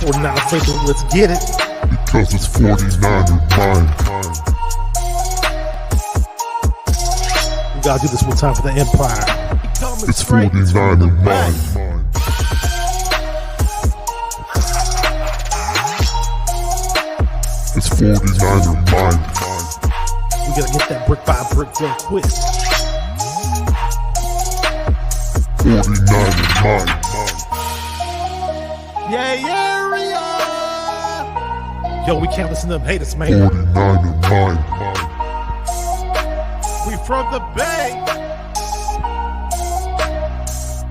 49er faithful, let's get it. Because it's 49er mind. We gotta do this one time for the Empire. It's 49er mind. It's 49er mind. We gotta get that brick by brick real quick. 49er mind. BayArea! Yo, we can't listen to them haters, man. 49er mind. We from the Bay.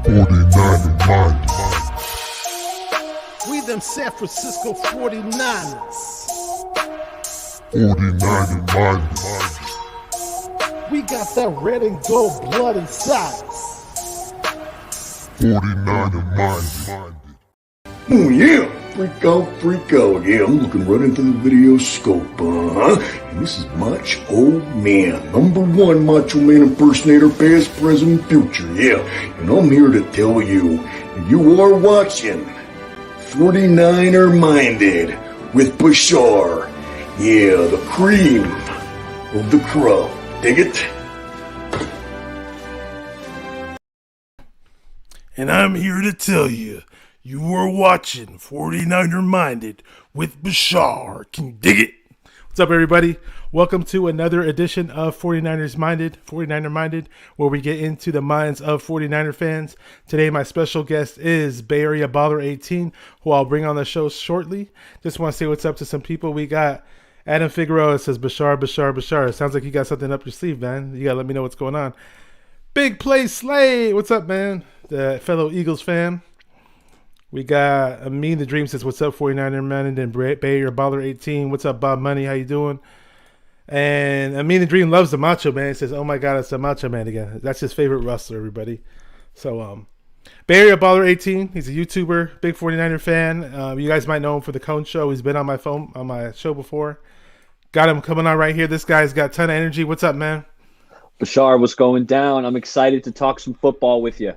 49er mind. We them San Francisco 49ers. 49er mind. We got that red and gold blood inside us. 49er mind. Oh yeah, freak out, yeah, I'm looking right into the video scope, and this is Macho Man, #1 Macho Man impersonator, past, present, future, yeah, and I'm here to tell you, you are watching 49er Minded with Bashar, yeah, the cream of the crop, dig it? And I'm here to tell you, you are watching 49er Minded with Bashar. Can you dig it? What's up, everybody? Welcome to another edition of 49er Minded, where we get into the minds of 49er fans. Today, my special guest is BayAreaBaller18, who I'll bring on the show shortly. Just want to say what's up to some people. We got Adam Figueroa says, Bashar. Sounds like you got something up your sleeve, man. You got to let me know what's going on. Big Play Slay. What's up, man? The fellow Eagles fan. We got Amin the Dream says, what's up, 49er Minded, and BayAreaBaller18. What's up, Bob Money? How you doing? And Amin the Dream loves the Macho Man. He says, oh my God, it's the Macho Man again. That's his favorite wrestler, everybody. So, BayAreaBaller18, he's a YouTuber, big 49er fan. You guys might know him for the Cone Show. He's been on my show before. Got him coming on right here. This guy's got a ton of energy. What's up, man? Bashar, what's going down? I'm excited to talk some football with you.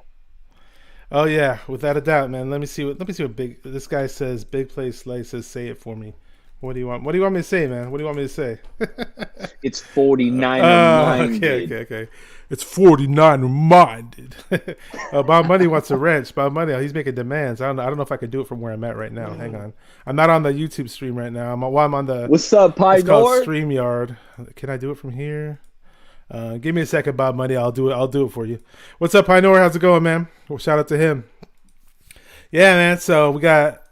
Oh yeah, without a doubt, man. Let me see what this guy says. Big Play Slay says, say it for me. What do you want? What do you want me to say, man? What do you want me to say? It's 49er Minded. Okay. It's 49er Minded. Bob Money wants a wrench. Bob Money, he's making demands. I don't know if I can do it from where I'm at right now. Hang on. I'm not on the YouTube stream right now. I'm on the. What's up, Pie It's called Nord? StreamYard. Can I do it from here? Give me a second, Bob Money. I'll do it for you. What's up, Pioneer? How's it going, man? Well, shout out to him. Yeah, man. So we got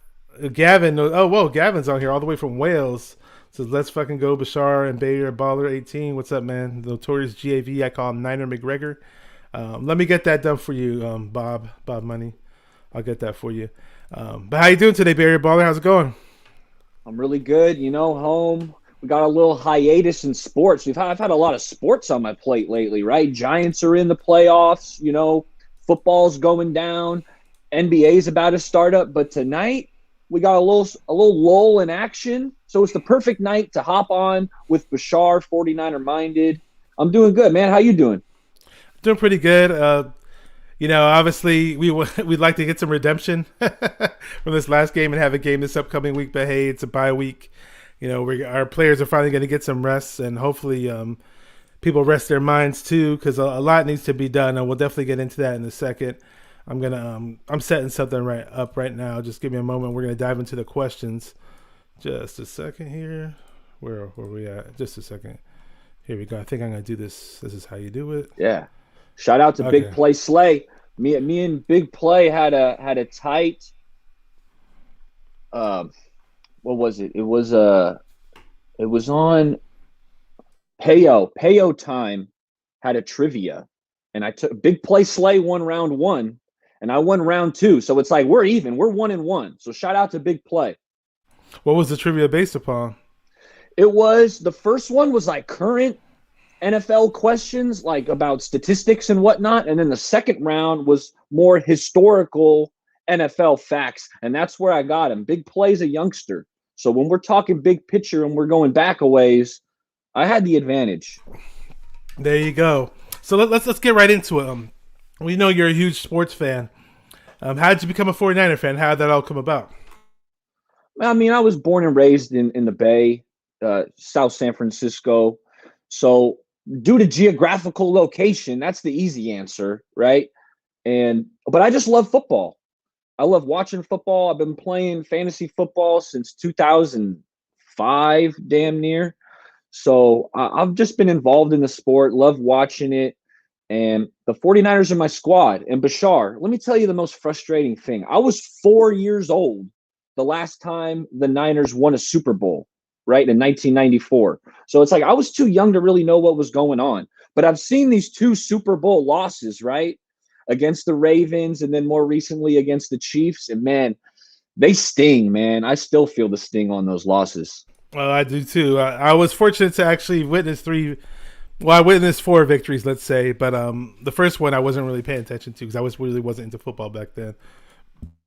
Gavin. Oh, whoa, Gavin's on here all the way from Wales. Says, let's fucking go, Bashar and BayAreaBaller18. What's up, man? The notorious GAV. I call him Niner McGregor. Let me get that done for you, Bob Money. I'll get that for you. But how you doing today, BayAreaBaller? How's it going? I'm really good. Home. We got a little hiatus in sports. I've had a lot of sports on my plate lately, right? Giants are in the playoffs. Football's going down. NBA's about to start up. But tonight we got a little lull in action. So it's the perfect night to hop on with Bashar, 49er Minded. I'm doing good, man. How you doing? Doing pretty good. Obviously we'd like to get some redemption from this last game and have a game this upcoming week. But hey, it's a bye week. Our players are finally going to get some rest, and hopefully people rest their minds too, because a lot needs to be done, and we'll definitely get into that in a second. I'm setting something right now. Just give me a moment. We're going to dive into the questions. Just a second here. Where are we at? Just a second. Here we go. I think I'm going to do this. This is how you do it. Yeah. Shout out to Big Play Slay. Me and Big Play had a tight. What was it? It was on Payo time had a trivia, and I took Big Play Slay won round 1 and I won round 2. So it's like we're even. We're 1-1. So shout out to Big Play. What was the trivia based upon? It was the first one was like current NFL questions, like about statistics and whatnot, and then the second round was more historical NFL facts, and that's where I got him. Big Play's a youngster. So when we're talking big picture and we're going back a ways, I had the advantage. There you go. So let's get right into it. We know you're a huge sports fan. How did you become a 49er fan? How did that all come about? I mean, I was born and raised in the Bay, South San Francisco. So due to geographical location, that's the easy answer, right? But I just love football. I love watching football. I've been playing fantasy football since 2005, damn near. So I've just been involved in the sport, love watching it. And the 49ers are my squad. And Bashar, let me tell you the most frustrating thing. I was 4 years old the last time the Niners won a Super Bowl, right, in 1994. So it's like I was too young to really know what was going on. But I've seen these two Super Bowl losses, right, against the Ravens and then more recently against the Chiefs. And, man, they sting, man. I still feel the sting on those losses. Well, I do too. I was fortunate to actually witness three. Well, I witnessed 4 victories, let's say, but the first one I wasn't really paying attention to because really wasn't into football back then.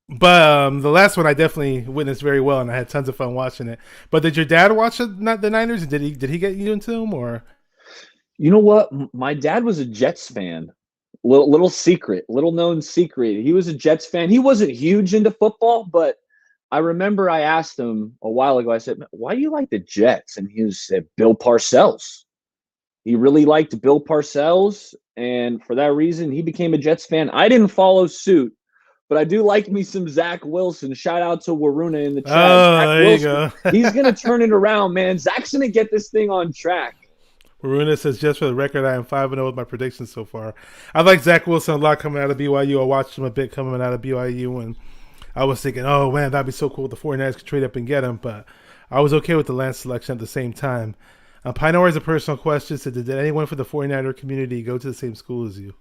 But the last one I definitely witnessed very well, and I had tons of fun watching it. But did your dad watch the Niners? Did he get you into them, or? You know what? My dad was a Jets fan. Little secret, little known secret. He was a Jets fan. He wasn't huge into football, but I remember I asked him a while ago. I said, "Why do you like the Jets?" And he said, "Bill Parcells." He really liked Bill Parcells, and for that reason, he became a Jets fan. I didn't follow suit, but I do like me some Zach Wilson. Shout out to Waruna in the chat. Oh, Zach there Wilson, you go. he's going to turn it around, man. Zach's going to get this thing on track. Maruna says, just for the record, I am 5-0 with my predictions so far. I like Zach Wilson a lot coming out of BYU. I watched him a bit coming out of BYU, and I was thinking, oh, man, that'd be so cool if the 49ers could trade up and get him, but I was okay with the Lance selection at the same time. Pinor has a personal question. Said, did anyone from the 49er community go to the same school as you?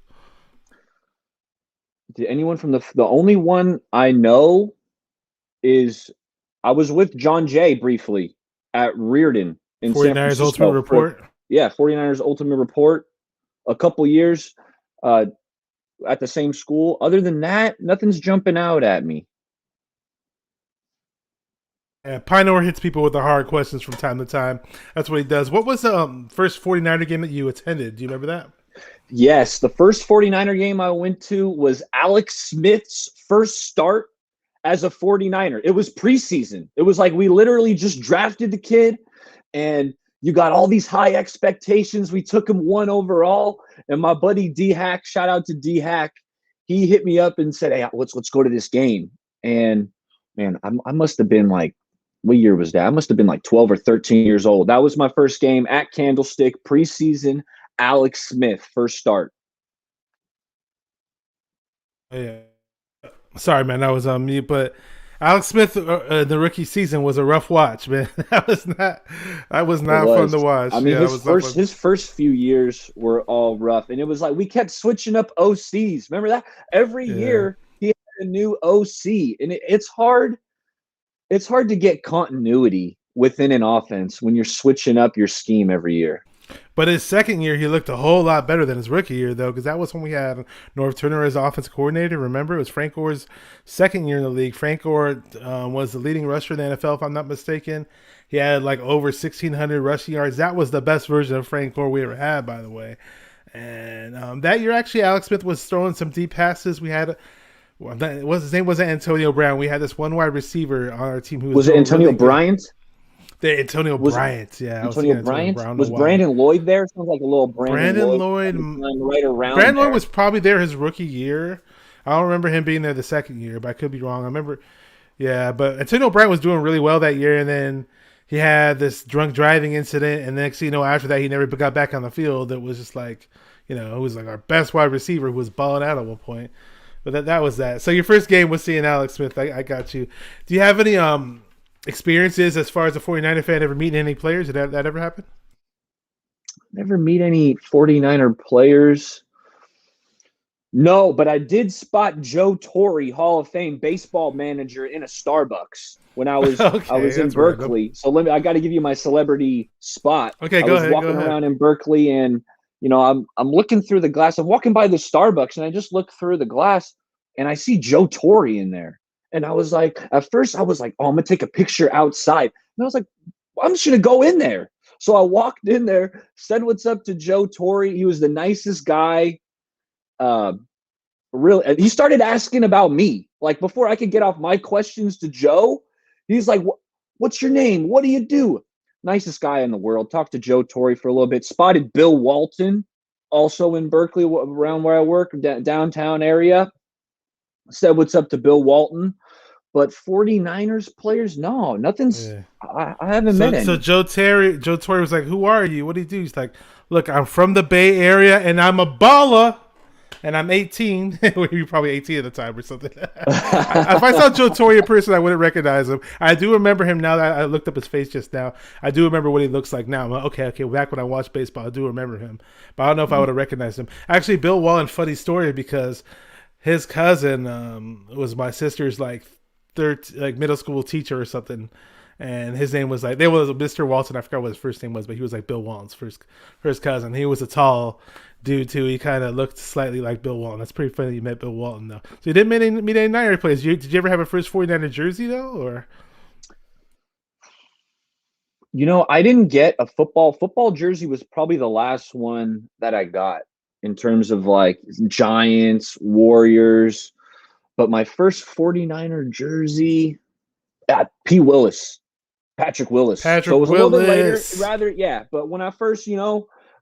Did anyone from the only one I know is I was with John Jay briefly at Reardon in San 49ers Francisco. Ultimate Report? 49ers Ultimate Report. A couple years at the same school. Other than that, nothing's jumping out at me. Yeah, Pinor hits people with the hard questions from time to time. That's what he does. What was the first 49er game that you attended? Do you remember that? Yes, the first 49er game I went to was Alex Smith's first start as a 49er. It was preseason. It was like we literally just drafted the kid, and you got all these high expectations. We took him 1 overall, and my buddy D-Hack, shout out to D-Hack, he hit me up and said, hey, let's go to this game. And, man, I must have been like, what year was that? I must have been like 12 or 13 years old. That was my first game at Candlestick, preseason, Alex Smith, first start. Yeah. Sorry, man, I was on mute, but Alex Smith, the rookie season was a rough watch, man. That was not fun to watch. I mean, his first few years were all rough, and it was like we kept switching up OCs. Remember that? Every year he had a new OC, and it's hard. It's hard to get continuity within an offense when you're switching up your scheme every year. But his second year, he looked a whole lot better than his rookie year, though, because that was when we had Norv Turner as offensive coordinator. Remember, it was Frank Gore's second year in the league. Frank Gore was the leading rusher in the NFL, if I'm not mistaken. He had like over 1,600 rushing yards. That was the best version of Frank Gore we ever had, by the way. And that year, actually, Alex Smith was throwing some deep passes. We had his name wasn't Antonio Brown. We had this one wide receiver on our team who was it Antonio really Bryant? Antonio Bryant, yeah. Antonio Bryant? Was Brandon Lloyd there? Sounds like a little Brandon Lloyd. Right around Brandon there. Lloyd was probably there his rookie year. I don't remember him being there the second year, but I could be wrong. I remember, but Antonio Bryant was doing really well that year, and then he had this drunk driving incident, and next thing you know, after that, he never got back on the field. It was just like, it was like our best wide receiver who was balling out at one point. But that was that. So your first game was seeing Alex Smith. I got you. Do you have any experiences as far as a 49er fan ever meeting any players? Did that ever happen? Never meet any 49er players. No, but I did spot Joe Torre, Hall of Fame baseball manager, in a Starbucks when I was in Berkeley. Random. So I got to give you my celebrity spot. Okay, I was walking around in Berkeley, and I'm looking through the glass. I'm walking by the Starbucks, and I just look through the glass, and I see Joe Torre in there. And I was like, at first I was like, oh, I'm going to take a picture outside. And I was like, I'm just going to go in there. So I walked in there, said what's up to Joe Torre. He was the nicest guy. Really, he started asking about me. Like before I could get off my questions to Joe, He's like, what's your name? What do you do? Nicest guy in the world. Talked to Joe Torre for a little bit. Spotted Bill Walton, also in Berkeley, around where I work, downtown area. Said what's up to Bill Walton. But 49ers players, no, nothing's. Yeah. I haven't met any. So Joe Torre was like, "Who are you? What do you do?" He's like, "Look, I'm from the Bay Area, and I'm a baller, and I'm 18." You're probably 18 at the time or something. If I saw Joe Torre in person, I wouldn't recognize him. I do remember him now that I looked up his face just now. I do remember what he looks like now. I'm like, okay. Back when I watched baseball, I do remember him, but I don't know if I would have recognized him. Actually, Bill Walton, funny story, because his cousin was my sister's middle school teacher or something, and his name was there was Mr. Walton. I forgot what his first name was, but he was like Bill Walton's first cousin. He was a tall dude too. He kind of looked slightly like Bill Walton. That's pretty funny. You met Bill Walton though. So you didn't meet any Niner players. Did you ever have a first 49er jersey though, or? I didn't get a football jersey. Was probably the last one that I got in terms of like Giants, Warriors. But my first 49er jersey, Patrick Willis. Patrick So it was a little bit later, But when I first,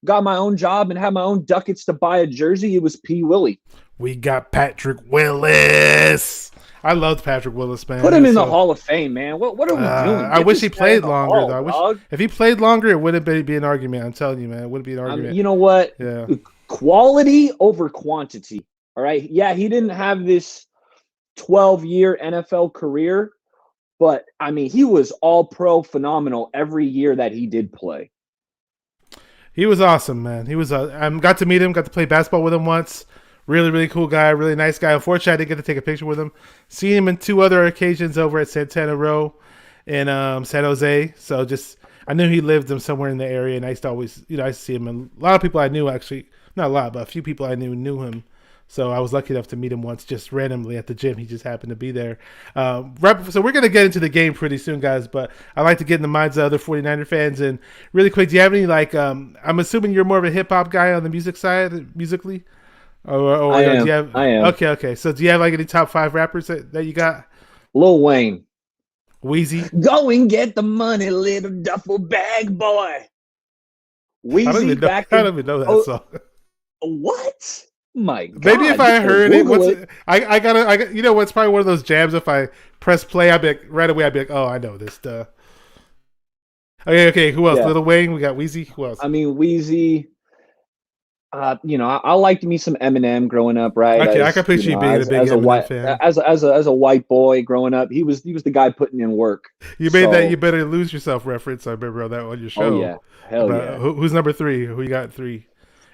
got my own job and had my own ducats to buy a jersey, it was P. Willie. We got Patrick Willis. I loved Patrick Willis, man. Put him in the Hall of Fame, man. What are we doing? I wish he played longer, though. If he played longer, it wouldn't be an argument. I'm telling you, man. It wouldn't be an argument. You know what? Yeah. Quality over quantity. All right. Yeah, he didn't have this 12-year NFL career, but he was all pro, phenomenal every year that he did play. He was awesome, man. He was got to meet him, got to play basketball with him once. Really, really cool guy, really nice guy. Unfortunately, I didn't get to take a picture with him. Seen him in 2 other occasions over at Santana Row in San Jose. So I knew he lived somewhere in the area, and I used to always, I used to see him. And a lot of people I knew, actually, not a lot, but a few people I knew him. So I was lucky enough to meet him once, just randomly at the gym. He just happened to be there. So we're going to get into the game pretty soon, guys. But I like to get in the minds of other 49er fans. And really quick, do you have any, I'm assuming you're more of a hip-hop guy on the music side, musically? Or I am. Do you have, I am. Okay. So do you have any top 5 rappers that you got? Lil Wayne. Wheezy. Go and get the money, little duffel bag boy. Wheezy I don't even know that song. What? My God. Maybe if I heard it, I got it's probably one of those jams. If I press play, I'd be like, right away, oh, I know this stuff. Okay. Who else? Yeah. Lil Wayne. We got Wheezy. Who else? Wheezy. I liked me some Eminem growing up, right? Okay, I can picture you being a big Eminem fan. As a white boy growing up, he was the guy putting in work. You made that "You Better Lose Yourself" reference. I remember on that on your show. Oh yeah, hell yeah. Who's number 3? Who you got 3?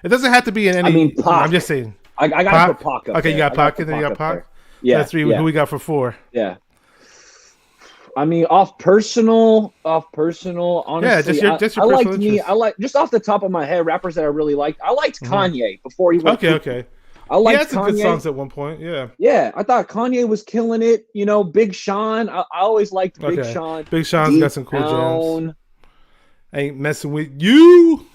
It doesn't have to be in any. Pac. I'm just saying. I got to put Pac up. Okay, you got Pac, and then you got Pac. Yeah, that's 3. Yeah. Who we got for 4? Yeah. Off personal, honestly. Yeah, just your personal interest. I like just off the top of my head, rappers that I really liked. I liked Kanye before he went. Okay. I liked he had some Kanye. good songs at one point. Yeah. Yeah, I thought Kanye was killing it. Big Sean. I always liked Big Sean. Big Sean's got some cool jams. Ain't messing with you.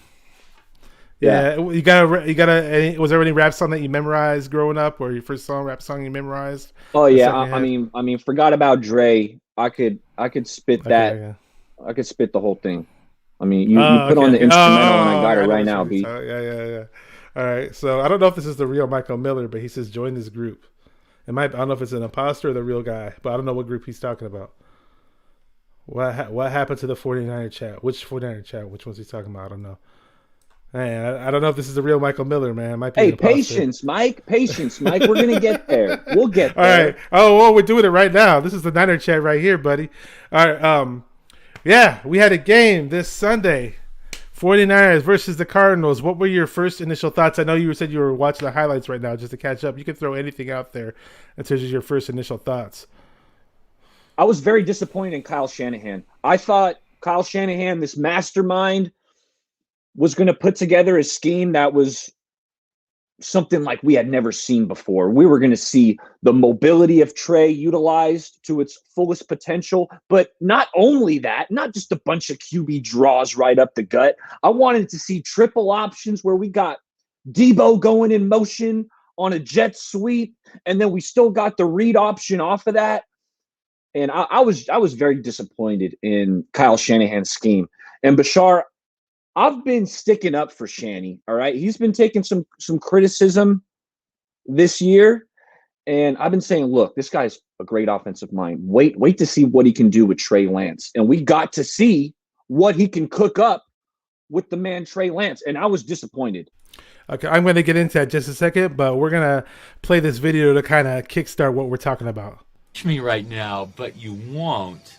Yeah, you got a. Was there any rap song that you memorized growing up, or your first rap song you memorized? Oh yeah, I mean, forgot about Dre. I could spit that. Okay, yeah. I could spit the whole thing. I mean, you put on the instrumental, and I got it right now, B. Yeah. All right, so I don't know if this is the real Michael Miller, but he says join this group. I don't know if it's an imposter or the real guy, but I don't know what group he's talking about. What happened to the 49er chat? Which 49er chat? Which one's he talking about? I don't know. Man, I don't know if this is the real Michael Miller, man. It might be patience, Mike. Patience, Mike. We're going to get there. We'll get there. All right. Oh, we're doing it right now. This is the Niner chat right here, buddy. All right. Yeah, we had a game this Sunday. 49ers versus the Cardinals. What were your first initial thoughts? I know you said you were watching the highlights right now just to catch up. You can throw anything out there in terms of your first initial thoughts. I was very disappointed in Kyle Shanahan. I thought Kyle Shanahan, this mastermind, was going to put together a scheme that was something like we had never seen before. We were going to see the mobility of Trey utilized to its fullest potential, but not only that, not just a bunch of QB draws right up the gut. I wanted to see triple options where we got Debo going in motion on a jet sweep, and then we still got the read option off of that. And I was very disappointed in Kyle Shanahan's scheme. And Bashar, I've been sticking up for Shanny. All right, he's been taking some criticism this year, and I've been saying, look, this guy's a great offensive mind. Wait to see what he can do with Trey Lance, and we got to see what he can cook up with the man Trey Lance, and I was disappointed. Okay, I'm going to get into that just a second, but we're going to play this video to kind of kickstart what we're talking about. Punch me right now, but you won't.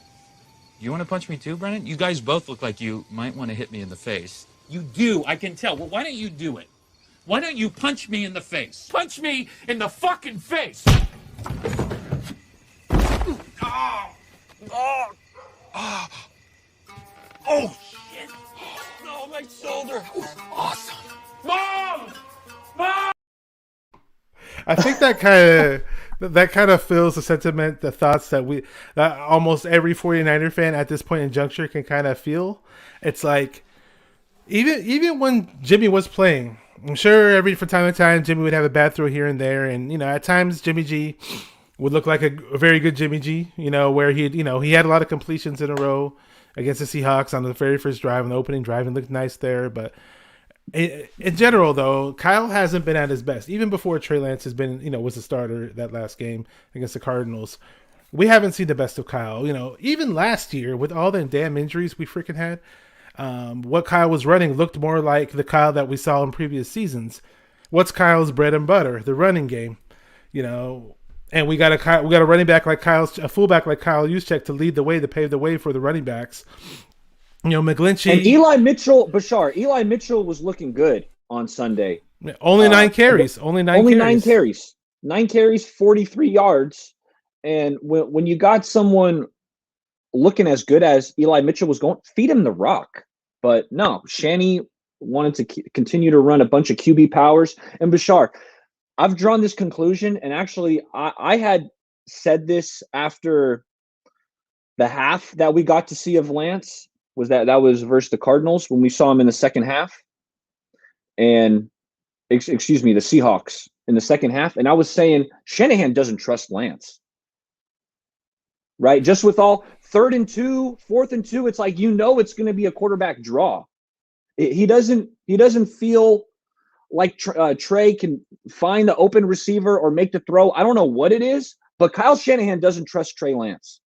You want to punch me too, Brennan? You guys both look like you might want to hit me in the face. You do, I can tell. Well, why don't you do it? Why don't you punch me in the face? Punch me in the fucking face! Oh! Oh! Oh! Oh, shit! No, my shoulder! Awesome! Mom! Mom! I think that kind of fills the sentiment, the thoughts that almost every 49er fan at this point in juncture can kind of feel. It's like, even when Jimmy was playing, I'm sure from time to time Jimmy would have a bad throw here and there, and at times Jimmy G would look like a very good Jimmy G, where he had a lot of completions in a row against the Seahawks on the very first drive, on the opening drive, and looked nice there, but in general, though, Kyle hasn't been at his best. Even before Trey Lance has been, was the starter that last game against the Cardinals, we haven't seen the best of Kyle. Even last year with all the damn injuries we freaking had, what Kyle was running looked more like the Kyle that we saw in previous seasons. What's Kyle's bread and butter? The running game, And we got a running back like a fullback like Kyle Juszczyk to lead the way, to pave the way for the running backs. McGlinchey and Eli Mitchell was looking good on Sunday. Only 9 carries. Only 9 carries. 9 carries, 43 yards. And when you got someone looking as good as Eli Mitchell was going, feed him the rock. But no, Shanny wanted to continue to run a bunch of QB powers. And Bashar, I've drawn this conclusion, and actually I had said this after the half that we got to see of Lance. That was versus the Cardinals when we saw him in the second half, and the Seahawks in the second half. And I was saying Shanahan doesn't trust Lance, right? Just with all 3rd and 2, 4th and 2, it's like, it's going to be a quarterback draw. He doesn't feel like Trey can find the open receiver or make the throw. I don't know what it is, but Kyle Shanahan doesn't trust Trey Lance.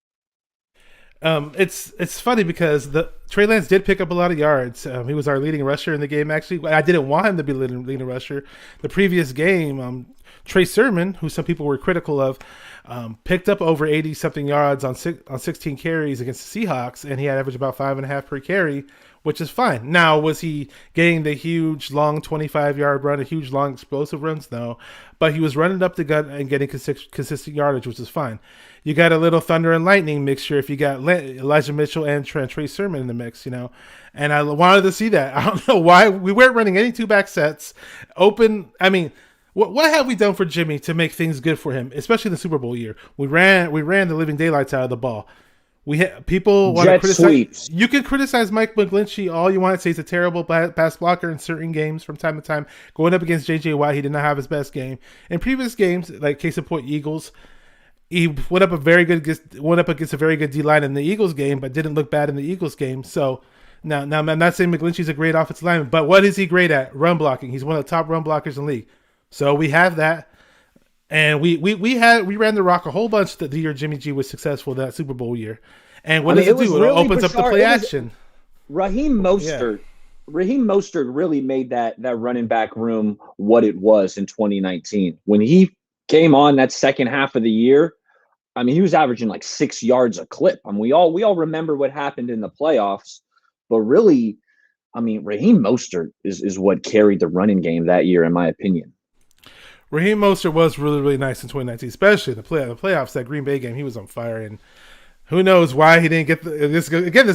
It's funny because Trey Lance did pick up a lot of yards. He was our leading rusher in the game. Actually, I didn't want him to be leading rusher. The previous game, Trey Sermon, who some people were critical of, picked up over 80-something yards on 16 carries against the Seahawks, and he had averaged about 5.5 per carry, which is fine. Now, was he getting the huge, long 25-yard run, a huge, long explosive runs? No. But he was running up the gut and getting consistent yardage, which is fine. You got a little thunder and lightning mixture if you got Elijah Mitchell and Trey Sermon in the mix, And I wanted to see that. I don't know why. We weren't running any 2-back sets. Open, I mean, what have we done for Jimmy to make things good for him, especially in the Super Bowl year? We ran the living daylights out of the ball. People want to criticize. Sweeps. You can criticize Mike McGlinchey all you want. Say he's a terrible pass blocker in certain games from time to time. Going up against J.J. Watt, he did not have his best game. In previous games, like case in point, Eagles, he went up against a very good D-line in the Eagles game, but didn't look bad in the Eagles game. So now I'm not saying McGlinchey's a great offensive lineman, but what is he great at? Run blocking. He's one of the top run blockers in the league. So we have that. And we ran the rock a whole bunch the year Jimmy G was successful that Super Bowl year. And what does it do? It opens up the play action. Raheem Mostert really made that running back room what it was in 2019. When he came on that second half of the year, I mean, he was averaging like 6 yards a clip. I mean, we all remember what happened in the playoffs, but really, I mean, Raheem Mostert is what carried the running game that year, in my opinion. Raheem Mostert was really, really nice in 2019, especially the playoffs. That Green Bay game, he was on fire, and who knows why he didn't get this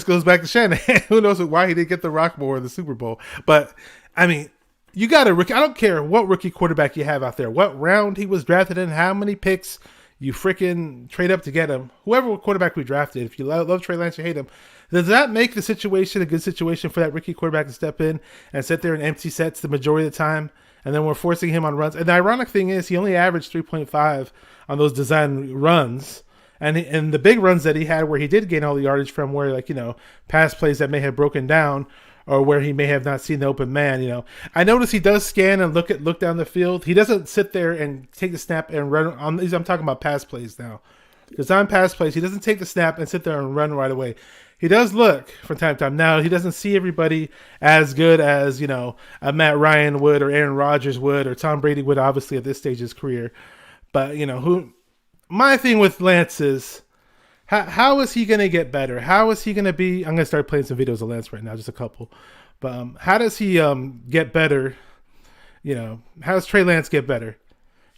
goes back to Shanahan. Who knows why he didn't get the rock more in the Super Bowl? But I mean, you got a rookie. I don't care what rookie quarterback you have out there, what round he was drafted in, how many picks you freaking trade up to get him. Whoever quarterback we drafted, if you love Trey Lance, you hate him. Does that make the situation a good situation for that rookie quarterback to step in and sit there in empty sets the majority of the time? And then we're forcing him on runs. And the ironic thing is he only averaged 3.5 on those design runs. And the big runs that he had where he did gain all the yardage from where, like, pass plays that may have broken down or where he may have not seen the open man, I notice he does scan and look down the field. He doesn't sit there and take the snap and run. I'm talking about pass plays now. Because on pass plays, he doesn't take the snap and sit there and run right away. He does look from time to time. Now, he doesn't see everybody as good as, a Matt Ryan would or Aaron Rodgers would or Tom Brady would, obviously, at this stage of his career. But, my thing with Lance is, how is he going to get better? How is he going to be? I'm going to start playing some videos of Lance right now, just a couple. But how does he get better? How does Trey Lance get better?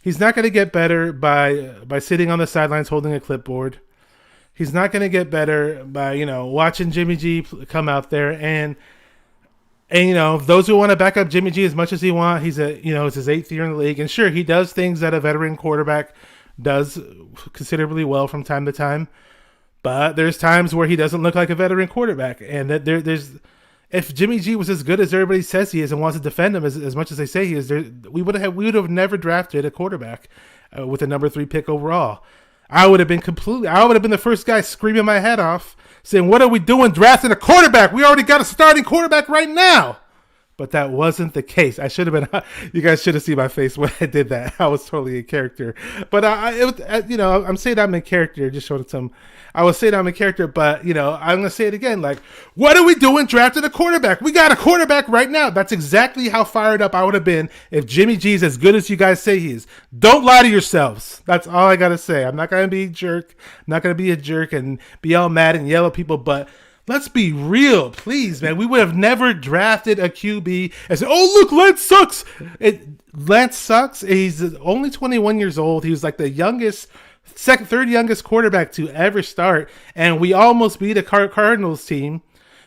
He's not going to get better by sitting on the sidelines holding a clipboard. He's not going to get better by, watching Jimmy G come out there and those who want to back up Jimmy G as much as he want, it's his 8th year in the league. And sure, he does things that a veteran quarterback does considerably well from time to time. But there's times where he doesn't look like a veteran quarterback. And that there's if Jimmy G was as good as everybody says he is and wants to defend him as much as they say he is, we would have never drafted a quarterback with a number 3 pick overall. I would have been the first guy screaming my head off saying, what are we doing drafting a quarterback? We already got a starting quarterback right now. But that wasn't the case. I should have been. You guys should have seen my face when I did that. I was totally in character. But I'm saying I'm in character. Just showing some. I was saying I'm in character, but I'm gonna say it again. Like, what are we doing drafting a quarterback? We got a quarterback right now. That's exactly how fired up I would have been if Jimmy G's as good as you guys say he is. Don't lie to yourselves. That's all I gotta say. I'm not gonna be a jerk. I'm not gonna be a jerk and be all mad and yell at people, but. Let's be real, please, man. We would have never drafted a QB and said, oh, look, Lance sucks. Lance sucks. He's only 21 years old. He was like the third youngest quarterback to ever start. And we almost beat a Cardinals team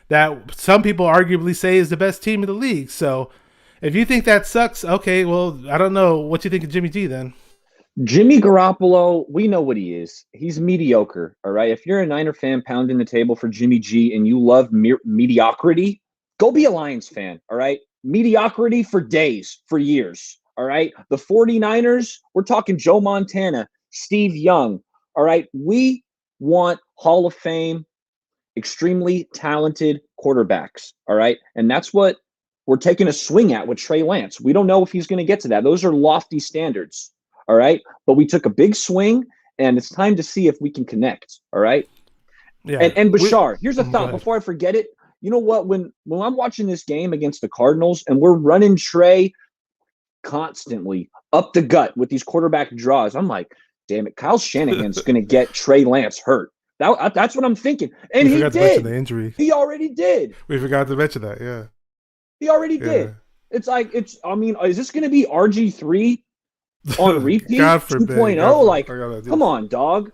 that some people arguably say is the best team in the league. So if you think that sucks, okay, well, I don't know. What you think of Jimmy G then? Jimmy Garoppolo, we know what he is. He's mediocre, all right? If you're a Niner fan pounding the table for Jimmy G and you love mediocrity, go be a Lions fan, all right? Mediocrity for days, for years, all right? The 49ers, we're talking Joe Montana, Steve Young, all right? We want Hall of Fame, extremely talented quarterbacks, all right? And that's what we're taking a swing at with Trey Lance. We don't know if he's going to get to that. Those are lofty standards. All right. But we took a big swing and it's time to see if we can connect. All right. Yeah. And Bashar, here's a thought before I forget it. You know what? When I'm watching this game against the Cardinals and we're running Trey constantly up the gut with these quarterback draws, I'm like, damn it, Kyle Shanahan's going to get Trey Lance hurt. That's what I'm thinking. And he did. To mention the injury. He already did. We forgot to mention that. Yeah. He already did. It's like, is this going to be RG3? On repeat, 2.0, like, come on, dog.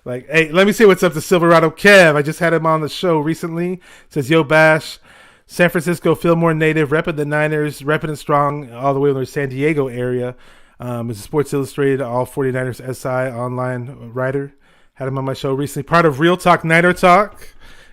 Like, hey, let me say what's up to Silverado Kev. I just had him on the show recently. Says, yo, Bash, San Francisco, Fillmore native, repping the Niners, repping and strong all the way in the San Diego area. Is a Sports Illustrated, all 49ers SI online writer. Had him on my show recently. Part of Real Talk Niner Talk.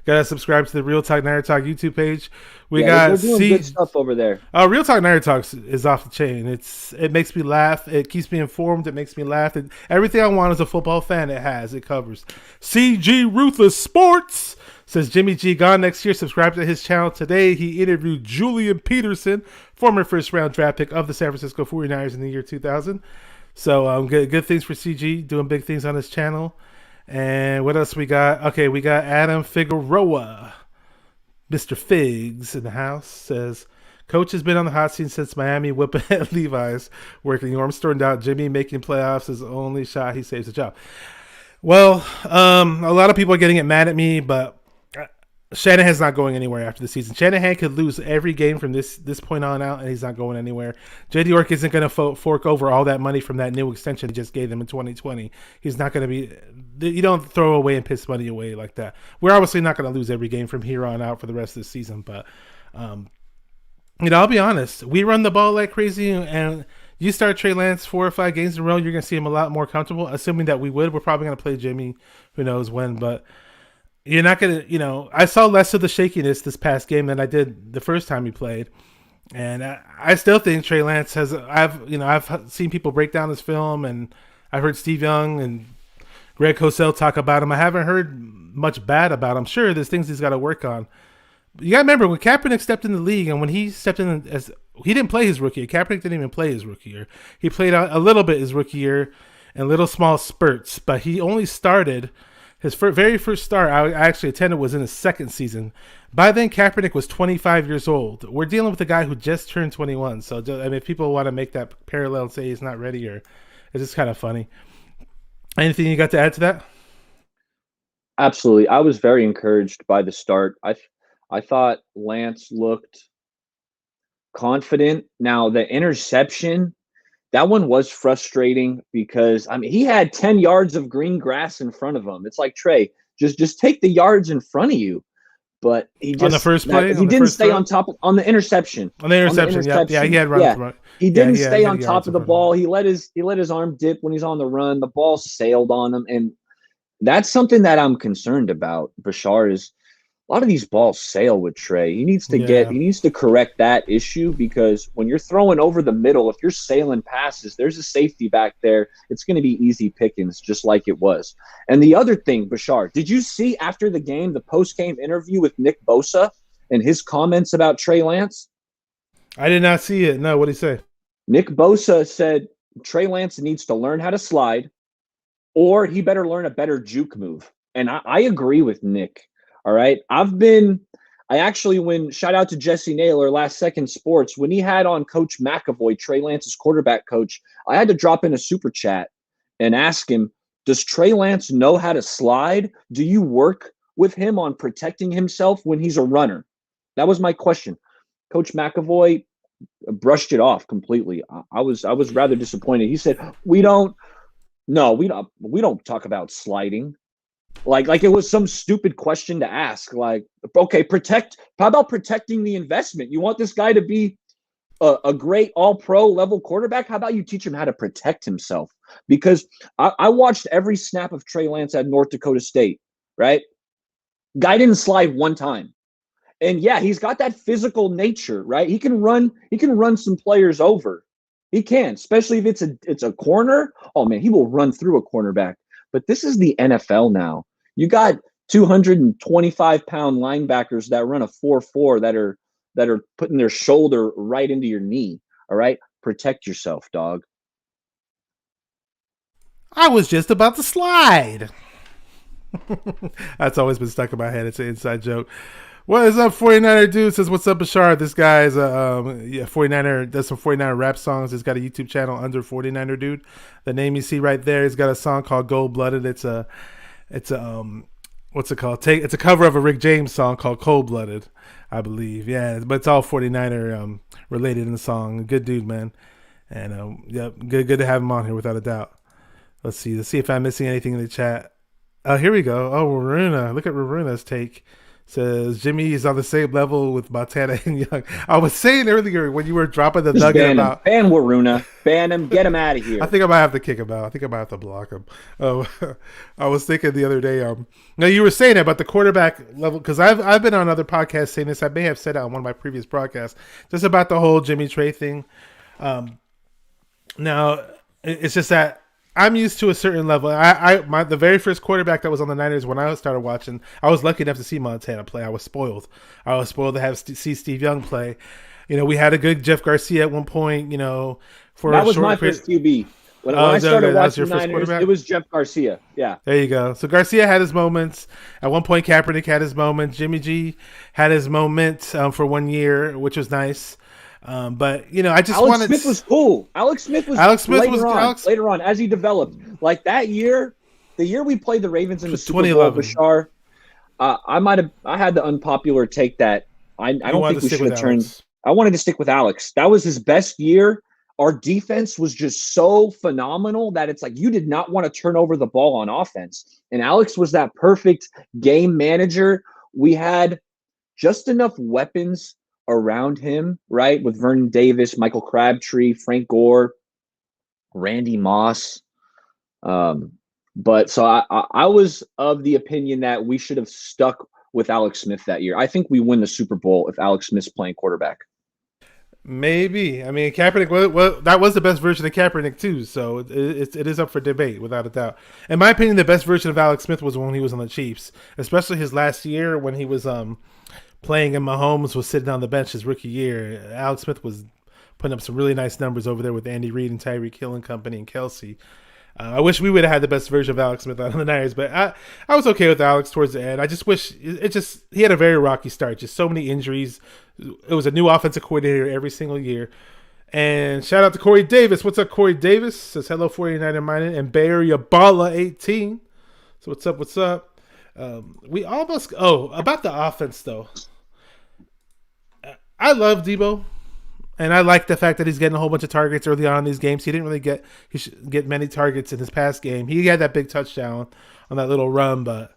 Gotta subscribe to the Real Talk Niner Talk YouTube page. They're doing good stuff over there. Real Talk Niner Talk is off the chain. It makes me laugh. It keeps me informed. It makes me laugh. Everything I want as a football fan, it covers. CG Ruthless Sports says Jimmy G gone next year. Subscribe to his channel today. He interviewed Julian Peterson, former first-round draft pick of the San Francisco 49ers in the year 2000. So good things for CG, doing big things on his channel. And what else we got? Okay, we got Adam Figueroa. Mr. Figs in the house says, Coach has been on the hot seat since Miami whipping at Levi's, working Norm stormed out. Jimmy making playoffs is the only shot he saves the job. Well, a lot of people are getting mad at me, but Shanahan's not going anywhere after the season. Shanahan could lose every game from this point on out, and he's not going anywhere. J.D. York isn't going to fork over all that money from that new extension he just gave them in 2020. He's not going to be – you don't throw away and piss money away like that. We're obviously not going to lose every game from here on out for the rest of the season, but I'll be honest. We run the ball like crazy, and you start Trey Lance 4 or 5 games in a row, you're going to see him a lot more comfortable, assuming that we would. We're probably going to play Jimmy who knows when, but – you're not going to, I saw less of the shakiness this past game than I did the first time he played. And I still think Trey Lance I've seen people break down his film, and I've heard Steve Young and Greg Cosell talk about him. I haven't heard much bad about him. I'm sure there's things he's got to work on. But you got to remember, when Kaepernick stepped in the league, and when he stepped in as he didn't play his rookie year. Kaepernick didn't even play his rookie year. He played a little bit his rookie year in little small spurts, but he only started his very first start I actually attended was in his second season. By then, Kaepernick was 25 years old. We're dealing with a guy who just turned 21. So, I mean, if people want to make that parallel and say he's not ready, or it's just kind of funny. Anything you got to add to that? Absolutely. I was very encouraged by the start. I thought Lance looked confident. Now, the interception, that one was frustrating because, I mean, he had 10 yards of green grass in front of him. It's like, Trey, just take the yards in front of you. But he just, on the first play, he didn't stay on top on the interception. On the interception, yeah, he had runs. Yeah. He didn't stay on top of the ball. He let his arm dip when he's on the run. The ball sailed on him, and that's something that I'm concerned about. Bashar is a lot of these balls sail with Trey. He needs to correct that issue, because when you're throwing over the middle, if you're sailing passes, there's a safety back there. It's going to be easy pickings, just like it was. And the other thing, Bashar, did you see after the game, the post-game interview with Nick Bosa and his comments about Trey Lance? I did not see it. No, what did he say? Nick Bosa said Trey Lance needs to learn how to slide, or he better learn a better juke move. And I agree with Nick. All right. When shout out to Jesse Naylor, Last Second Sports, when he had on Coach McAvoy, Trey Lance's quarterback coach, I had to drop in a super chat and ask him, does Trey Lance know how to slide? Do you work with him on protecting himself when he's a runner? That was my question. Coach McAvoy brushed it off completely. I was rather disappointed. He said, we don't talk about sliding. Like it was some stupid question to ask. Like, okay, how about protecting the investment? You want this guy to be a great all-pro level quarterback? How about you teach him how to protect himself? Because I watched every snap of Trey Lance at North Dakota State, right? Guy didn't slide one time. And yeah, he's got that physical nature, right? He can run some players over. He can, especially if it's a corner. Oh man, he will run through a cornerback. But this is the NFL now. You got 225-pound linebackers that run a 4.4 that are putting their shoulder right into your knee. All right? Protect yourself, dog. I was just about to slide. That's always been stuck in my head. It's an inside joke. What is up, 49er dude? Says, what's up, Bashar? This guy's 49er, does some 49er rap songs. He's got a YouTube channel under 49er dude. The name you see right there, he's got a song called Gold Blooded. It's a what's it called? It's a cover of a Rick James song called Cold Blooded, I believe. Yeah, but it's all 49er related in the song. Good dude, man. And yep, good to have him on here without a doubt. Let's see if I'm missing anything in the chat. Oh, here we go. Oh, Raruna. Look at Raruna's take. Says Jimmy is on the same level with Montana and Young. I was saying earlier when you were dropping the nugget about ban Waruna, ban him, get him out of here. I think I might have to kick him out. I think I might have to block him. Oh, I was thinking the other day. Now you were saying about the quarterback level, because I've been on other podcasts saying this. I may have said it on one of my previous broadcasts, just about the whole Jimmy Trey thing. Now it's just that I'm used to a certain level. The very first quarterback that was on the Niners when I started watching, I was lucky enough to see Montana play. I was spoiled. To see Steve Young play. You know, we had a good Jeff Garcia at one point. You know, for that was my first QB. When I started watching Niners, it was Jeff Garcia. Yeah. There you go. So Garcia had his moments. At one point, Kaepernick had his moments. Jimmy G had his moment for 1 year, which was nice. But you know, I just Alex Smith was cool. Alex Smith was later on as he developed. Like that year, the year we played the Ravens in the Super Bowl, Bashar, I had the unpopular take that I don't think we should have turned. I wanted to stick with Alex. That was his best year. Our defense was just so phenomenal that it's like you did not want to turn over the ball on offense. And Alex was that perfect game manager. We had just enough weapons around him, right? With Vernon Davis, Michael Crabtree, Frank Gore, Randy Moss. But so I was of the opinion that we should have stuck with Alex Smith that year. I think we win the Super Bowl if Alex Smith's playing quarterback. Maybe. I mean, Kaepernick. Well, that was the best version of Kaepernick too. So it is up for debate, without a doubt. In my opinion, the best version of Alex Smith was when he was on the Chiefs, especially his last year when he was playing and Mahomes was sitting on the bench his rookie year. Alex Smith was putting up some really nice numbers over there with Andy Reid and Tyreek Hill and company and Kelsey. I wish we would have had the best version of Alex Smith on the Niners, but I was okay with Alex towards the end. I just wish he had a very rocky start, just so many injuries. It was a new offensive coordinator every single year. And shout out to Corey Davis. What's up, Corey Davis? Says hello, 49er Minded, and BayAreaBaller18. So what's up? What's up? About the offense though. I love Debo. And I like the fact that he's getting a whole bunch of targets early on in these games. He didn't really get many targets in his past game. He had that big touchdown on that little run, but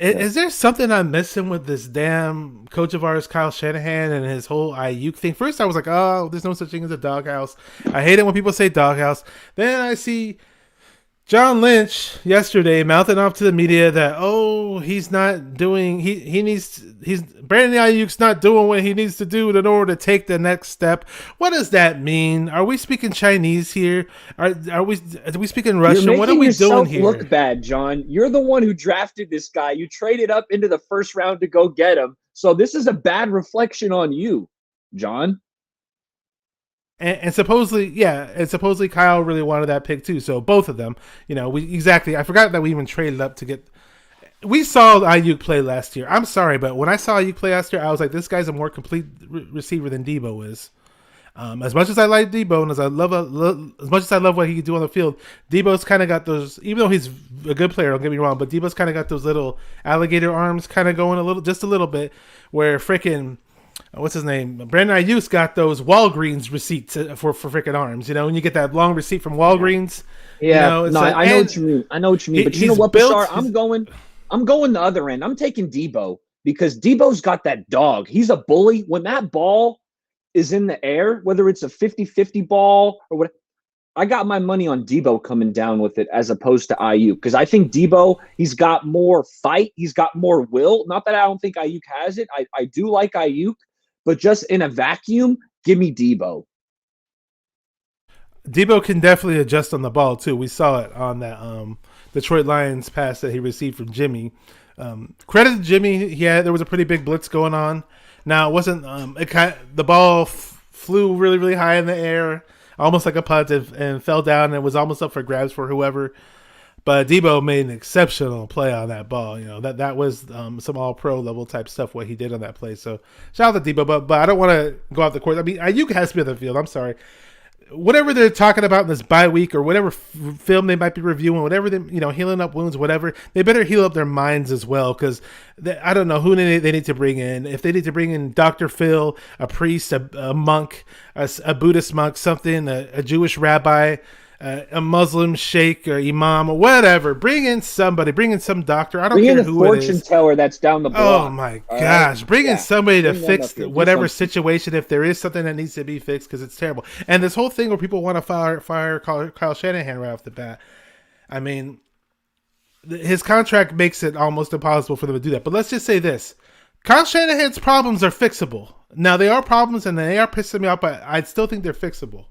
is there something I'm missing with this damn coach of ours, Kyle Shanahan, and his whole Ayuk thing? First, I was like, oh, there's no such thing as a doghouse. I hate it when people say doghouse. Then I see John Lynch yesterday mouthing off to the media that he's not doing Brandon Ayuk's not doing what he needs to do in order to take the next step. What does that mean? Are we speaking Chinese here? Are we speaking Russian? What are we doing here? Look bad, John. You're the one who drafted this guy. You traded up into the first round to go get him. So this is a bad reflection on you, John. And supposedly Kyle really wanted that pick too. So both of them, I forgot that we even traded up to get. We saw Ayuk play last year. I'm sorry, but when I saw Ayuk play last year, I was like, this guy's a more complete receiver than Debo is. As much as I like Debo and as much as I love what he can do on the field, Debo's kind of got those. Even though he's a good player, don't get me wrong, but Debo's kind of got those little alligator arms, kind of going just a little bit, where freaking. What's his name? Brandon Ayuk's got those Walgreens receipts for freaking arms. When you get that long receipt from Walgreens. Yeah, I know what you mean. But you know what, Bashar? I'm going the other end. I'm taking Debo because Debo's got that dog. He's a bully. When that ball is in the air, whether it's a 50-50 ball or what, I got my money on Debo coming down with it as opposed to Ayuk because I think Debo, he's got more fight. He's got more will. Not that I don't think Ayuk has it. I do like Ayuk. But just in a vacuum, give me Debo. Debo can definitely adjust on the ball, too. We saw it on that Detroit Lions pass that he received from Jimmy. Credit to Jimmy. There was a pretty big blitz going on. Now, it wasn't the ball flew really, really high in the air, almost like a punt, and fell down, and it was almost up for grabs for whoever. But Debo made an exceptional play on that ball. That was some all-pro level type stuff, what he did on that play. So shout out to Debo, but I don't want to go off the course. I mean, Ayuk has to be on the field. I'm sorry. Whatever they're talking about in this bye week or whatever film they might be reviewing, whatever they, healing up wounds, whatever, they better heal up their minds as well because I don't know who they need to bring in. If they need to bring in Dr. Phil, a priest, a monk, a Buddhist monk, something, a Jewish rabbi, a Muslim sheikh or imam or whatever. Bring in somebody. Bring in some doctor. I don't care who it is. Fortune teller that's down the block. Oh my gosh! Bring in somebody to fix whatever situation if there is something that needs to be fixed because it's terrible. And this whole thing where people want to fire Kyle Shanahan right off the bat. I mean, his contract makes it almost impossible for them to do that. But let's just say this: Kyle Shanahan's problems are fixable. Now they are problems and they are pissing me off, but I still think they're fixable.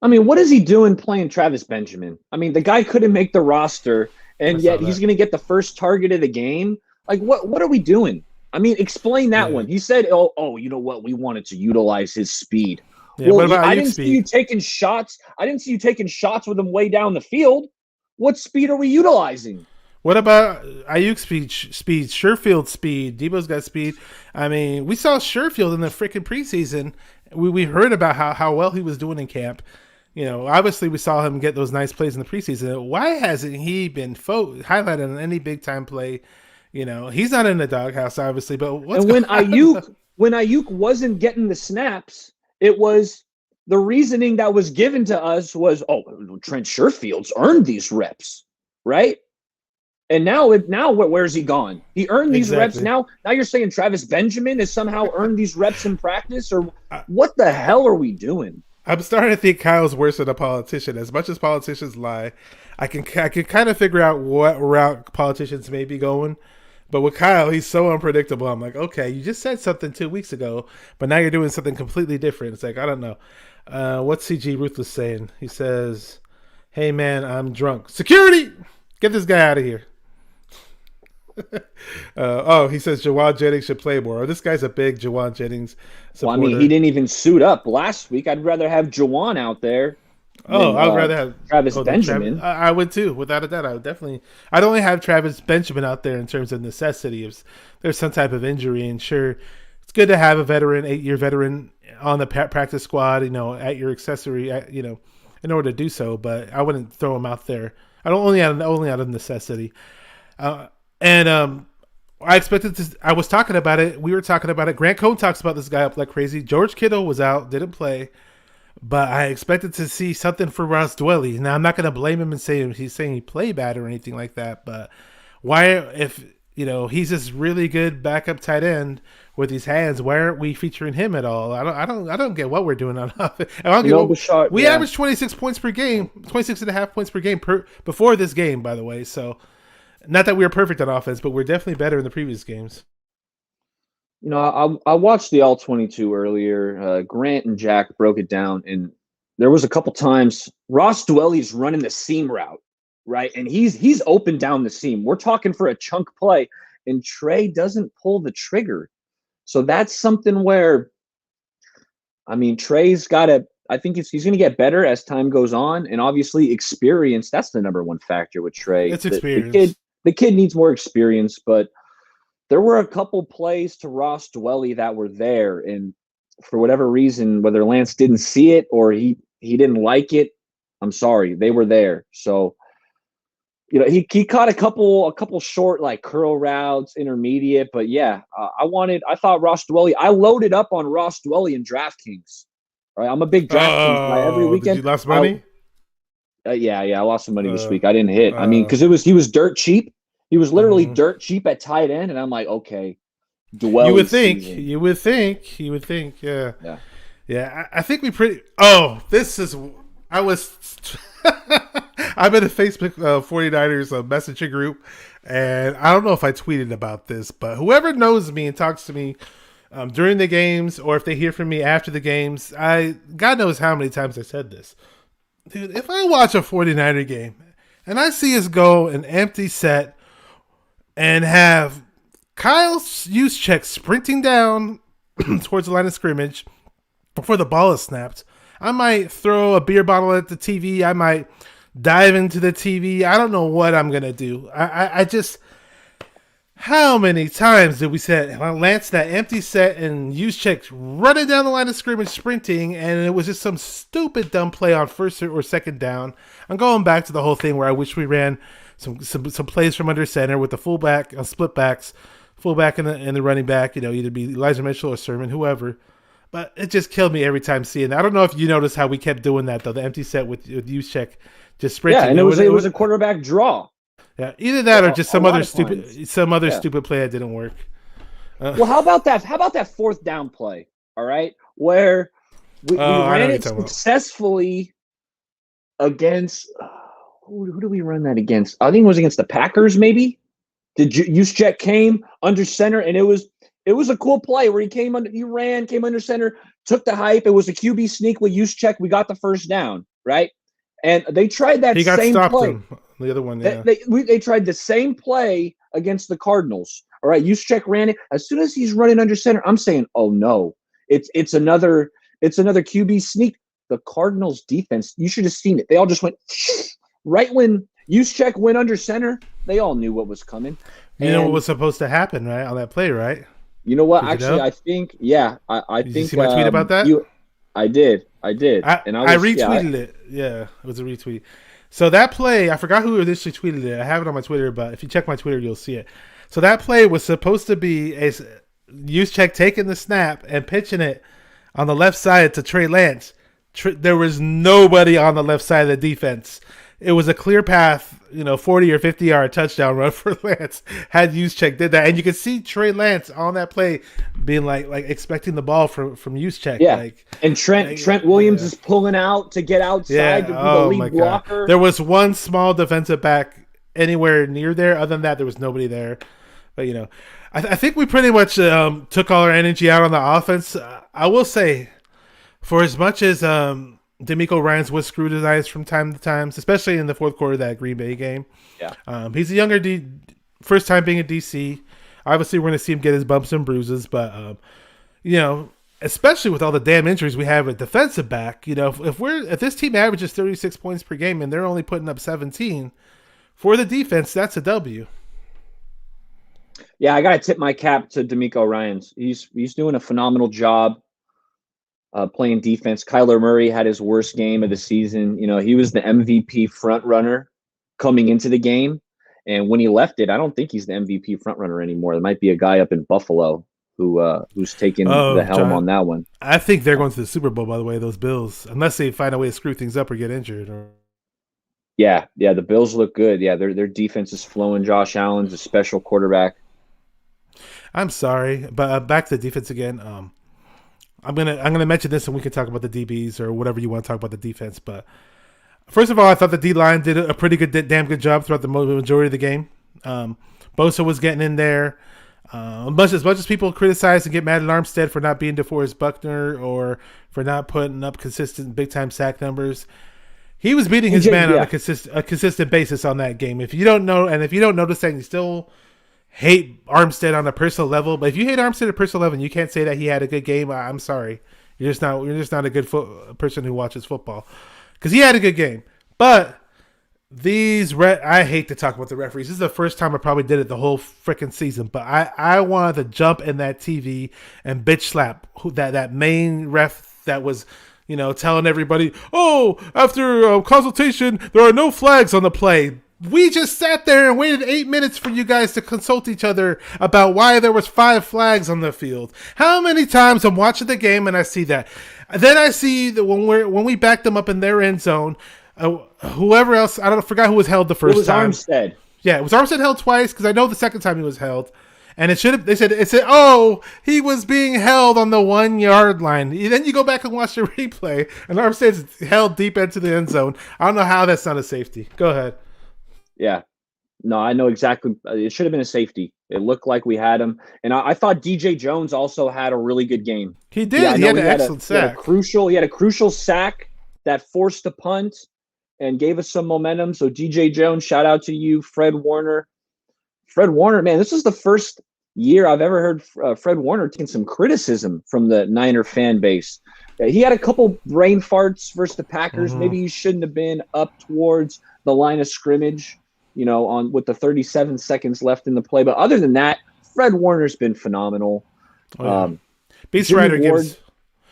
I mean, what is he doing playing Travis Benjamin? I mean, the guy couldn't make the roster, and yet he's going to get the first target of the game. Like, what are we doing? I mean, explain that one. He said, oh, you know what? We wanted to utilize his speed. Yeah, well, I didn't see you taking shots. I didn't see you taking shots with him way down the field. What speed are we utilizing? What about Ayuk's speed, Sherfield's speed? Debo's got speed. I mean, we saw Sherfield in the freaking preseason. We heard about how well he was doing in camp. Obviously we saw him get those nice plays in the preseason. Why hasn't he been highlighted in any big time play? He's not in the doghouse, obviously. But when Ayuk wasn't getting the snaps, it was the reasoning that was given to us was, Trent Sherfield's earned these reps, right? And now where's he gone? He earned these reps. Now you're saying Travis Benjamin has somehow earned these reps in practice, or what the hell are we doing? I'm starting to think Kyle's worse than a politician. As much as politicians lie, I can kind of figure out what route politicians may be going. But with Kyle, he's so unpredictable. I'm like, okay, you just said something 2 weeks ago, but now you're doing something completely different. It's like, I don't know. What's CG Ruthless saying? He says, hey, man, I'm drunk. Security! Get this guy out of here. He says Jawan Jennings should play more. Oh, this guy's a big Jawan Jennings supporter. Well, I mean, he didn't even suit up last week. I'd rather have Jawan out there. I would rather have Travis Benjamin. I would too, without a doubt. I would definitely. I'd only have Travis Benjamin out there in terms of necessity. If there's some type of injury, and sure, it's good to have a veteran, 8-year veteran on the practice squad. At your accessory, in order to do so. But I wouldn't throw him out there. I don't only out of necessity. I expected to. I was talking about it. We were talking about it. Grant Cohn talks about this guy up like crazy. George Kittle was out, didn't play. But I expected to see something for Ross Dwelly. Now, I'm not going to blame him and say he's saying he played bad or anything like that. But why, if he's this really good backup tight end with his hands, why aren't we featuring him at all? I don't get what we're doing on offense. We averaged 26 points per game, 26.5 points per game before this game, by the way. So, not that we were perfect on offense, but we're definitely better in the previous games. I watched the All-22 earlier. Grant and Jack broke it down, and there was a couple times Ross Dwelly's running the seam route, right? And he's open down the seam. We're talking for a chunk play, and Trey doesn't pull the trigger. So that's something where, I mean, Trey's got to – I think he's going to get better as time goes on, and obviously experience. That's the number one factor with Trey. It's experience. The kid needs more experience, but – there were a couple plays to Ross Dwelly that were there, and for whatever reason, whether Lance didn't see it or he didn't like it, I'm sorry, they were there. So, he caught a couple short like curl routes, intermediate, but yeah, I thought Ross Dwelly. I loaded up on Ross Dwelly in DraftKings. Right, I'm a big DraftKings guy every weekend. Did you lost money? Yeah, I lost some money this week. I didn't hit. I mean, because he was dirt cheap. He was literally dirt cheap at tight end, and I'm like, okay, Dwelly. You would think, yeah. Yeah, I think we pretty. Oh, this is. I'm in a Facebook 49ers messenger group, and I don't know if I tweeted about this, but whoever knows me and talks to me during the games, or if they hear from me after the games, God knows how many times I said this, dude. If I watch a 49er game and I see us go an empty set. And have Kyle Juszczyk sprinting down towards the line of scrimmage before the ball is snapped. I might throw a beer bottle at the TV. I might dive into the TV. I don't know what I'm going to do. I just... How many times did we say Lance that empty set and Juszczyk running down the line of scrimmage sprinting, and it was just some stupid dumb play on first or second down. I'm going back to the whole thing where I wish we ran some plays from under center with the fullback on split backs, fullback and the running back, either be Elijah Mitchell or Sermon, whoever. But it just killed me every time seeing that. I don't know if you noticed how we kept doing that though, the empty set with Juszczyk just sprinting. Yeah, and it was a quarterback draw. Yeah, either that or just some other stupid play that didn't work. Well, how about that? How about that fourth down play? All right, where we ran it successfully against. Who do we run that against? I think it was against the Packers, maybe. Juszczyk came under center, and it was a cool play where came under center, took the hype. It was a QB sneak with Juszczyk. We got the first down, right? And they tried that same play. The other one, yeah. They tried the same play against the Cardinals. All right, Juszczyk ran it. As soon as he's running under center, I'm saying, oh no, it's another QB sneak. The Cardinals defense, you should have seen it. They all just went right when Juszczyk went under center. They all knew what was coming. You know what was supposed to happen, right, on that play, right? You know what? Actually, I think, yeah, I think. Did you see my tweet about that? I did. I retweeted it. Yeah, it was a retweet. So that play, I forgot who initially tweeted it. I have it on my Twitter, but if you check my Twitter, you'll see it. So that play was supposed to be a Juszczyk taking the snap and pitching it on the left side to Trey Lance. There was nobody on the left side of the defense. It was a clear path, 40 or 50-yard touchdown run for Lance. Had Juszczyk did that, and you could see Trey Lance on that play being like expecting the ball from Juszczyk. Yeah, and Trent Williams is pulling out to get outside to be the lead blocker. There was one small defensive back anywhere near there. Other than that, there was nobody there. But I think we pretty much took all our energy out on the offense. I will say, for as much as D'Amico Ryans was scrutinized from time to time, especially in the fourth quarter of that Green Bay game. Yeah. He's a younger first time being a DC. Obviously, we're going to see him get his bumps and bruises, but especially with all the damn injuries we have at defensive back, if this team averages 36 points per game and they're only putting up 17 for the defense, that's a W. Yeah, I got to tip my cap to D'Amico Ryans. He's doing a phenomenal job playing defense. Kyler Murray had his worst game of the season. He was the MVP front runner coming into the game. And when he left it, I don't think he's the MVP front runner anymore. There might be a guy up in Buffalo who's taking the helm John, on that one. I think they're going to the Super Bowl, by the way, those Bills, unless they find a way to screw things up or get injured. Yeah, the Bills look good. Yeah, their defense is flowing. Josh Allen's a special quarterback. I'm sorry, but back to the defense again. I'm gonna mention this, and we can talk about the DBs or whatever you want to talk about the defense. But first of all, I thought the D line did a pretty damn good job throughout the majority of the game. Bosa was getting in there. As much as people criticize and get mad at Armstead for not being DeForest Buckner or for not putting up consistent big time sack numbers, he was beating his man on a consistent basis on that game. If you don't know, and if you don't notice that, you still hate Armstead on a personal level. But if you hate Armstead on a personal level, and you can't say that he had a good game. I'm sorry, you're just not a good person who watches football, because he had a good game. But I hate to talk about the referees. This is the first time I probably did it the whole freaking season. But I wanted to jump in that TV and bitch slap that main ref that was, telling everybody, oh, after consultation, there are no flags on the play. We just sat there and waited 8 minutes for you guys to consult each other about why there was 5 flags on the field. How many times I'm watching the game and I see that? Then I see that when we backed them up in their end zone, whoever else, I forgot who was held the first time. It was Armstead. Yeah, it was Armstead held twice, because I know the second time he was held. And it said, oh, he was being held on the 1 yard line. Then you go back and watch the replay, and Armstead's held deep into the end zone. I don't know how that's not a safety. Go ahead. Yeah. No, I know exactly. It should have been a safety. It looked like we had him. And I thought DJ Jones also had a really good game. He did. Yeah, he had an excellent sack. He had a crucial sack that forced a punt and gave us some momentum. So DJ Jones, shout out to you. Fred Warner, man, this is the first year I've ever heard Fred Warner taking some criticism from the Niner fan base. He had a couple brain farts versus the Packers. Mm-hmm. Maybe he shouldn't have been up towards the line of scrimmage, with the 37 seconds left in the play. But other than that, Fred Warner's been phenomenal. Oh, yeah. Beast Rider gives.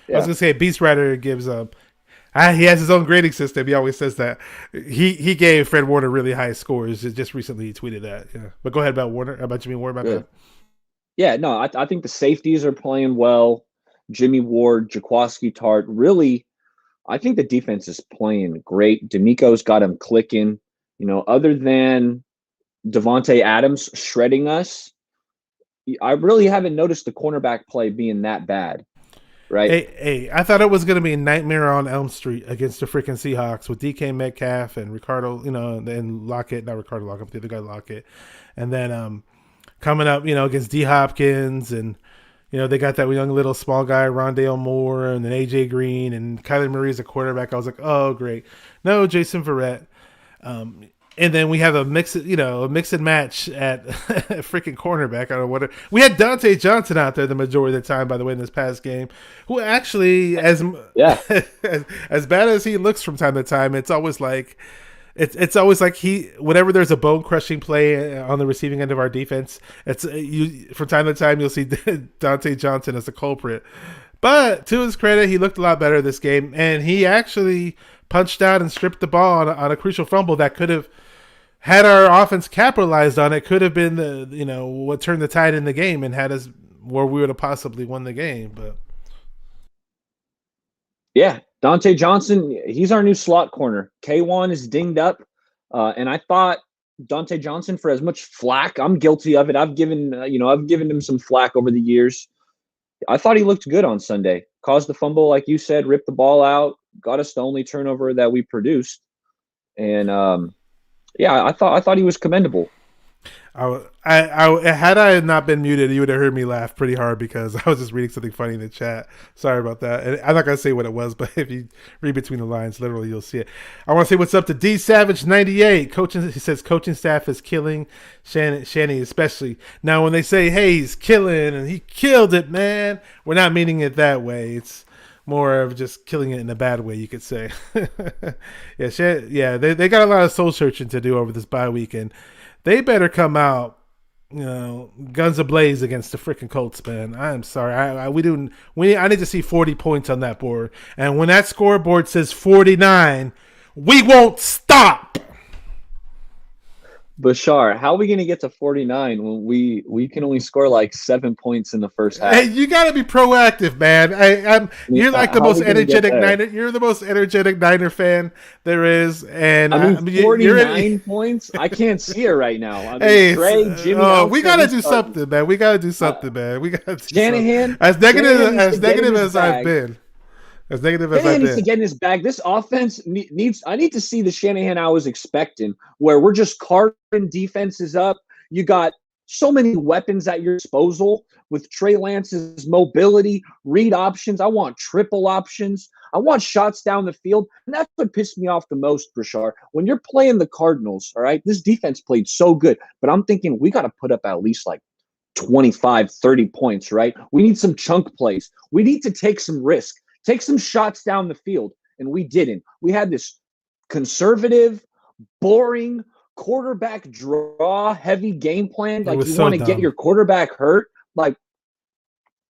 I was gonna say Beast Rider gives he has his own grading system. He always says that. He gave Fred Warner really high scores. Just recently he tweeted that. Yeah. But go ahead about Warner. About Jimmy Ward. About that. Yeah, no, I think the safeties are playing well. Jimmy Ward, Jaquaski Tart. Really, I think the defense is playing great. D'Amico's got him clicking. Other than Devontae Adams shredding us, I really haven't noticed the cornerback play being that bad. Right? Hey, I thought it was going to be a nightmare on Elm Street against the freaking Seahawks with DK Metcalf and Ricardo, and Lockett, not Ricardo Lockett, the other guy Lockett. And then coming up, against D Hopkins, and, they got that young little small guy, Rondale Moore, and then AJ Green, and Kyler Murray's a quarterback. I was like, oh, great. No, Jason Verrett. And then we have a mix and match at freaking cornerback. I don't know what we had Dante Johnson out there the majority of the time, by the way, in this past game, who actually, as bad as he looks from time to time, it's always like whenever there's a bone crushing play on the receiving end of our defense, from time to time you'll see Dante Johnson as the culprit. But to his credit, he looked a lot better this game, and he actually punched out and stripped the ball on a crucial fumble that could have, had our offense capitalized on it, could have been what turned the tide in the game and had us where we would have possibly won the game. But yeah, Dante Johnson, he's our new slot corner. K1 is dinged up, and I thought Dante Johnson, for as much flack, I'm guilty of it. I've given him some flack over the years. I thought he looked good on Sunday. Caused the fumble, like you said, ripped the ball out, got us the only turnover that we produced, and I thought he was commendable. Had I not been muted, you would have heard me laugh pretty hard because I was just reading something funny in the chat. Sorry about that. And I'm not gonna say what it was, but if you read between the lines, literally you'll see it. I want to say what's up to D Savage 98. Coaching, he says coaching staff is killing Shanny especially. Now when they say hey he's killing and he killed it, man, we're not meaning it that way. It's more of just killing it in a bad way, you could say. They got a lot of soul searching to do over this bye week, and they better come out, guns ablaze against the freaking Colts, man. I'm sorry. I need to see 40 points on that board. And when that scoreboard says 49, we won't stop. Bashar, how are we going to get to 49 when we can only score like 7 points in the first half? Hey, you got to be proactive, man. You're like the most energetic Niner. You're the most energetic Niner fan there is, and 49 points. I can't see it right now. Hey, Trey, Jimmy. We got to do something, man. We got to do something, man. We got to do Shanahan. Something. As negative as I've been. As negative as I've been. Needs to get in his bag. This offense needs. I need to see the Shanahan I was expecting, where we're just carving defenses up. You got so many weapons at your disposal with Trey Lance's mobility, read options. I want triple options. I want shots down the field. And that's what pissed me off the most, Rashard. When you're playing the Cardinals, all right, this defense played so good. But I'm thinking we got to put up at least like 25, 30 points, right? We need some chunk plays. We need to take some risk. Take some shots down the field, and we didn't. We had this conservative, boring, quarterback draw heavy game plan. Like you want to get your quarterback hurt. Like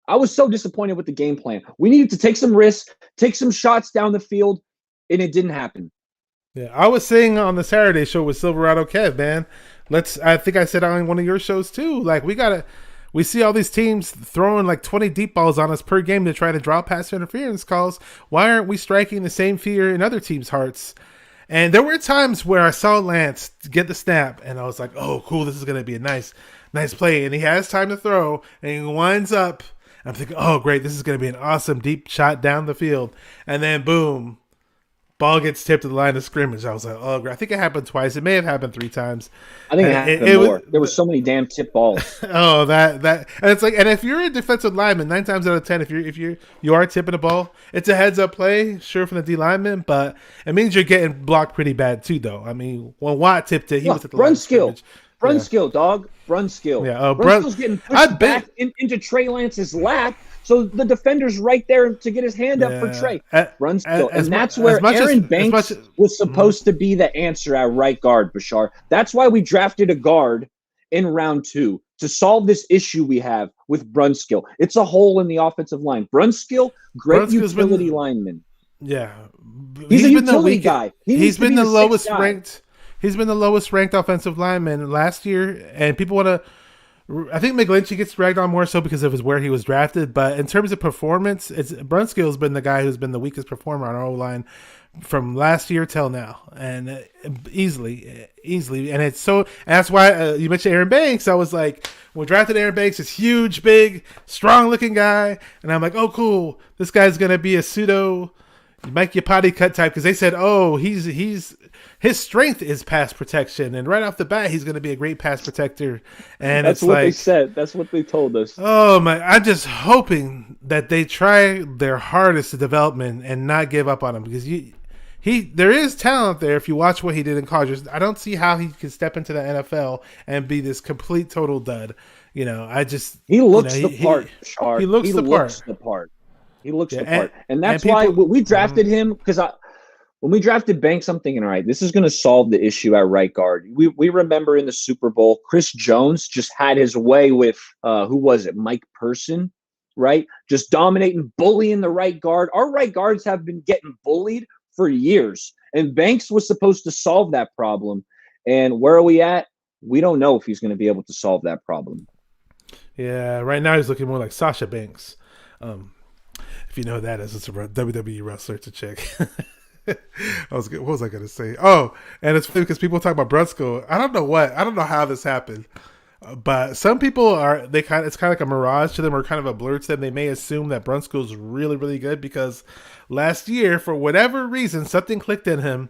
I was so disappointed with the game plan. We needed to take some risks, take some shots down the field, and it didn't happen. Yeah, I was saying on the Saturday show with Silverado Kev, man. I think I said on one of your shows too. Like we see all these teams throwing like 20 deep balls on us per game to try to draw pass interference calls. Why aren't we striking the same fear in other teams' hearts? And there were times where I saw Lance get the snap, and I was like, oh, cool, this is going to be a nice play. And he has time to throw, and he winds up. I'm thinking, oh, great, this is going to be an awesome deep shot down the field. And then, boom, ball gets tipped to the line of scrimmage. I was like, oh, great. I think it happened twice. It may have happened 3 times. I think it happened more. There were so many damn tip balls. Oh, that, and it's like, and if you're a defensive lineman, 9 times out of 10, if you are tipping a ball, it's a heads up play, sure, from the D lineman, but it means you're getting blocked pretty bad too, though. I mean, when Watt tipped it, he was at the line of scrimmage. Brunskill, dog. Brunskill. Yeah, Brunskill's getting pushed back into Trey Lance's lap. So the defender's right there to get his hand up for Trey. Brunskill. And that's where Aaron Banks was supposed to be the answer at right guard, Bashar. That's why we drafted a guard in round 2 to solve this issue we have with Brunskill. It's a hole in the offensive line. Brunskill, great utility lineman. Yeah. He's a utility guy. He's been the lowest ranked. He's been the lowest ranked offensive lineman last year, and people want to. I think McGlinchey gets dragged on more so because of where he was drafted, but in terms of performance, Brunskill's been the guy who's been the weakest performer on our O-line from last year till now, and easily, and it's so. And that's why you mentioned Aaron Banks. I was like, when we drafted Aaron Banks, this huge, big, strong-looking guy, and I'm like, oh, cool, this guy's gonna be a pseudo Mike Yapati cut type because they said, oh, his strength is pass protection, and right off the bat, he's going to be a great pass protector. And that's what they said. That's what they told us. Oh my! I'm just hoping that they try their hardest to development and not give up on him because there is talent there. If you watch what he did in college, I don't see how he can step into the NFL and be this complete total dud. He looks the part. He looks the part. He looks the part, and that's why we drafted him because when we drafted Banks, I'm thinking, all right, this is going to solve the issue at right guard. We remember in the Super Bowl, Chris Jones just had his way with, who was it, Mike Person, right? Just dominating, bullying the right guard. Our right guards have been getting bullied for years, and Banks was supposed to solve that problem. And where are we at? We don't know if he's going to be able to solve that problem. Yeah, right now he's looking more like Sasha Banks. If you know who that is, it's a WWE wrestler. It's a chick. What was I going to say? Oh, and it's funny because people talk about Brunskill. I don't know how this happened, but some people it's kind of like a mirage to them or kind of a blur to them. They may assume that Brunskill is really, really good because last year, for whatever reason, something clicked in him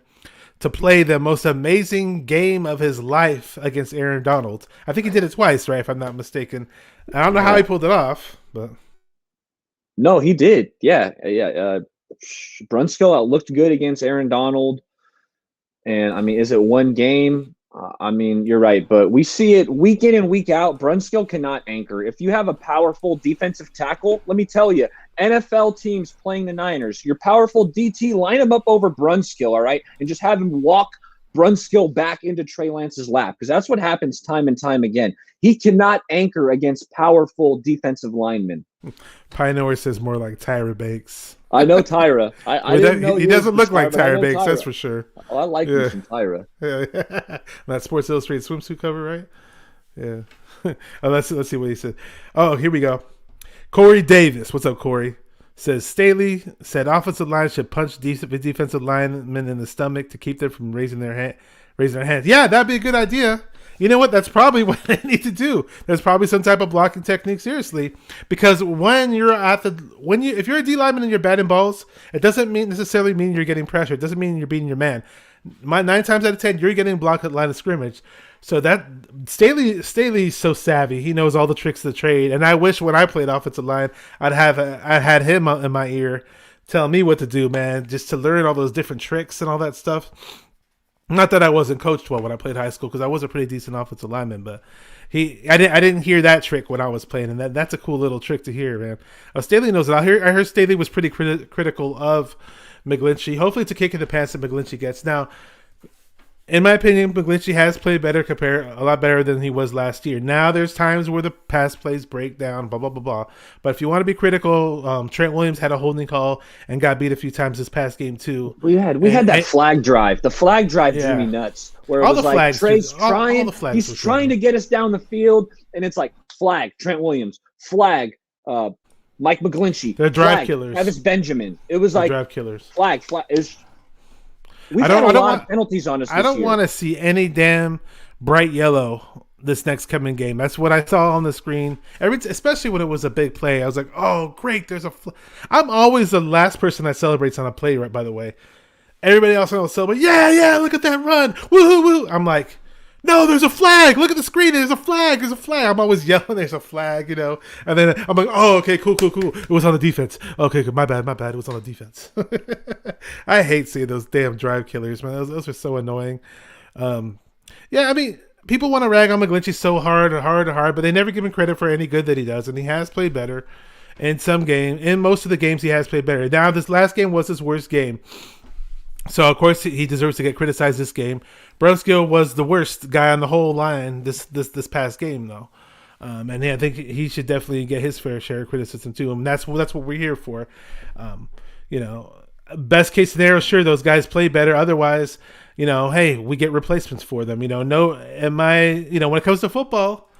to play the most amazing game of his life against Aaron Donald. I think he did it twice, right? If I'm not mistaken. I don't know how he pulled it off, but no, he did. Yeah. Brunskill looked good against Aaron Donald. And I mean, is it one game? I mean, you're right, but we see it week in and week out. Brunskill cannot anchor. If you have a powerful defensive tackle, let me tell you, NFL teams playing the Niners, your powerful DT, line him up over Brunskill, all right, and just have him walk Brunskill back into Trey Lance's lap, because that's what happens time and time again. He cannot anchor against powerful defensive linemen. Pioneer says more like Tyra Banks. I know Tyra. I didn't know he doesn't look like Tyra Banks, that's for sure. Oh, I like me some Tyra. Yeah. That Sports Illustrated swimsuit cover, right? Yeah. Let's see what he said. Oh, here we go. Corey Davis. What's up, Corey? Says Staley said offensive line should punch defensive linemen in the stomach to keep them from raising their hands. Yeah, that'd be a good idea. You know what? That's probably what they need to do. There's probably some type of blocking technique, seriously, because if you're a D lineman and you're batting balls, it doesn't necessarily mean you're getting pressure. It doesn't mean you're beating your man. 9 times out of 10, you're getting blocked at the line of scrimmage. So that Staley's so savvy. He knows all the tricks of the trade. And I wish when I played offensive line, I had him in my ear telling me what to do, man, just to learn all those different tricks and all that stuff. Not that I wasn't coached well when I played high school, because I was a pretty decent offensive lineman, but I didn't hear that trick when I was playing, and that's a cool little trick to hear, man. Staley knows it. I heard Staley was pretty critical of McGlinchey. Hopefully it's a kick in the pants that McGlinchey gets. Now, in my opinion, McGlinchey has played a lot better than he was last year. Now, there's times where the pass plays break down, blah, blah, blah, blah. But if you want to be critical, Trent Williams had a holding call and got beat a few times this past game, too. We had that flag drive. The flag drive drew me nuts. Where it was like Trey's trying, he's trying to get us down the field, and it's like, flag, Trent Williams, flag, Mike McGlinchey. They're drive killers. Travis Benjamin. It was like drive killers. Flag. We've had a lot of penalties on us this year. I don't want to see any damn bright yellow this next coming game. That's what I saw on the screen. Especially when it was a big play. I was like, oh, great, there's a I'm always the last person that celebrates on a play, right, by the way. Everybody else will celebrate. Yeah, look at that run. Woo-hoo-woo. I'm like, no, there's a flag. Look at the screen. There's a flag. I'm always yelling, there's a flag, And then I'm like, oh, okay, cool. It was on the defense. Okay, good. My bad. It was on the defense. I hate seeing those damn drive killers, man. Those are so annoying. Yeah, I mean, people want to rag on McGlinchey so hard, but they never give him credit for any good that he does, and he has played better in some game. In most of the games, he has played better. Now, this last game was his worst game. So, of course, he deserves to get criticized this game. Brunskill was the worst guy on the whole line this past game, though. And I think he should definitely get his fair share of criticism, too. And that's what we're here for. Best case scenario, sure, those guys play better. Otherwise, hey, we get replacements for them. When it comes to football,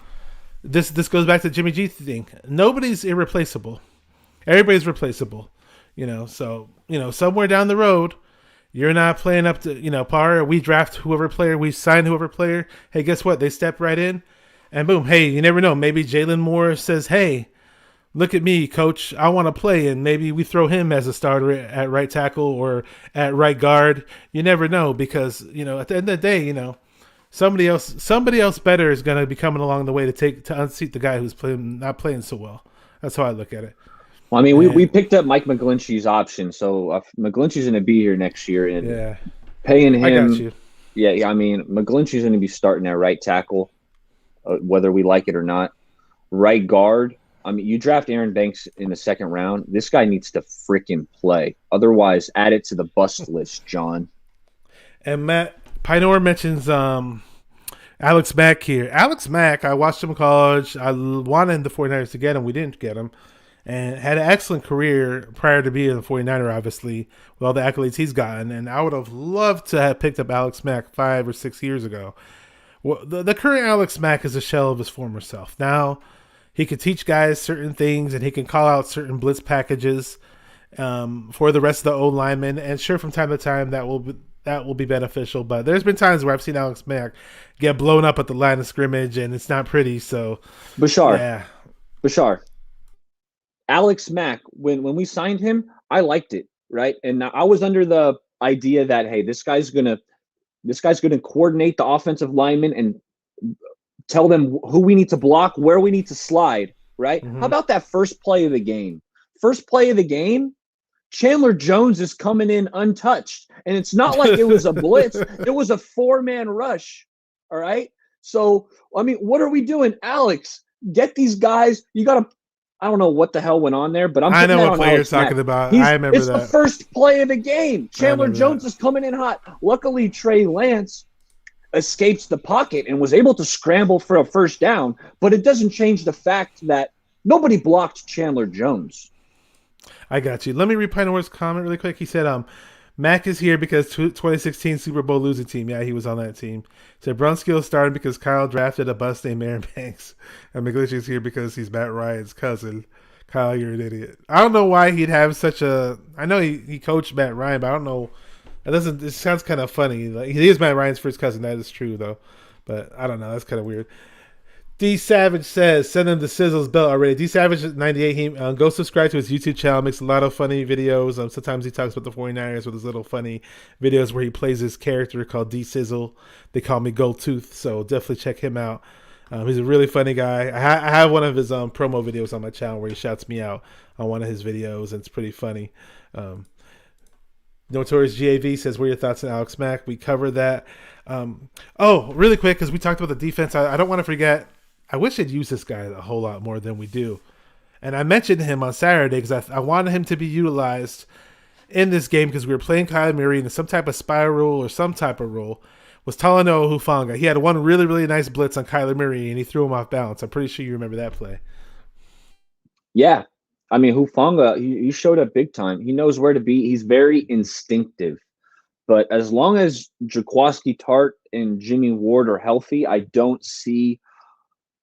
this goes back to Jimmy G thing. Nobody's irreplaceable. Everybody's replaceable. So, somewhere down the road, you're not playing up to, par. We draft whoever player. We sign whoever player. Hey, guess what? They step right in. And boom. Hey, you never know. Maybe Jalen Moore says, hey, look at me, coach. I want to play. And maybe we throw him as a starter at right tackle or at right guard. You never know because, at the end of the day, somebody else better is going to be coming along the way to unseat the guy who's not playing so well. That's how I look at it. Well, I mean, we picked up Mike McGlinchey's option, so McGlinchey's going to be here next year, and paying him. I got you. Yeah. I mean, McGlinchey's going to be starting at right tackle, whether we like it or not. Right guard. I mean, you draft Aaron Banks in the second round. This guy needs to freaking play. Otherwise, add it to the bust list, John. And Matt Pioneer mentions Alex Mack here. Alex Mack, I watched him in college. I wanted the 49ers to get him. We didn't get him. And had an excellent career prior to being a 49er, obviously, with all the accolades he's gotten. And I would have loved to have picked up Alex Mack 5 or 6 years ago. Well, the current Alex Mack is a shell of his former self. Now, he can teach guys certain things, and he can call out certain blitz packages for the rest of the O-linemen. And sure, from time to time, that will be beneficial. But there's been times where I've seen Alex Mack get blown up at the line of scrimmage, and it's not pretty. So, Bashar. Alex Mack, when we signed him, I liked it, right? And I was under the idea that, hey, this guy's going to This guy's going to coordinate the offensive linemen and tell them who we need to block, where we need to slide, right? How about that first play of the game? First play of the game, Chandler Jones is coming in untouched. And it's not like it was a blitz. It was a 4-man rush, all right? So, I mean, what are we doing? Alex, get these guys. You got to – I don't know what the hell went on there, but I know what play you're talking about. I remember it's that. It's the first play of the game. Chandler Jones is coming in hot. Luckily, Trey Lance escapes the pocket and was able to scramble for a first down, but it doesn't change the fact that nobody blocked Chandler Jones. I got you. Let me read Pinor's comment really quick. He said, Mack is here because 2016 Super Bowl losing team. Yeah, he was on that team. He said Brunskill started because Kyle drafted a bust named Aaron Banks. And McGlinchey is here because he's Matt Ryan's cousin. Kyle, you're an idiot. I don't know why he'd have such a... I know he coached Matt Ryan, but I don't know... It sounds kind of funny. Like, he is Matt Ryan's first cousin. That is true, though. But I don't know. That's kind of weird. D Savage says, send him the Sizzles belt already. D Savage 98, he go subscribe to his YouTube channel. Makes a lot of funny videos. Sometimes he talks about the 49ers with his little funny videos where he plays his character called D Sizzle. They call me Gold Tooth, so definitely check him out. He's a really funny guy. I have one of his promo videos on my channel where he shouts me out on one of his videos, and it's pretty funny. Notorious GAV says, what are your thoughts on Alex Mack? We covered that. Really quick, because we talked about the defense. I don't want to forget. I wish I'd use this guy a whole lot more than we do. And I mentioned him on Saturday because I wanted him to be utilized in this game because we were playing Kyler Murray in some type of spiral or some type of role. Was Talanoa Hufanga. He had one really, really nice blitz on Kyler Murray, and he threw him off balance. I'm pretty sure you remember that play. Yeah. I mean, Hufanga, he showed up big time. He knows where to be. He's very instinctive. But as long as Jaquaski Tart and Jimmy Ward are healthy, I don't see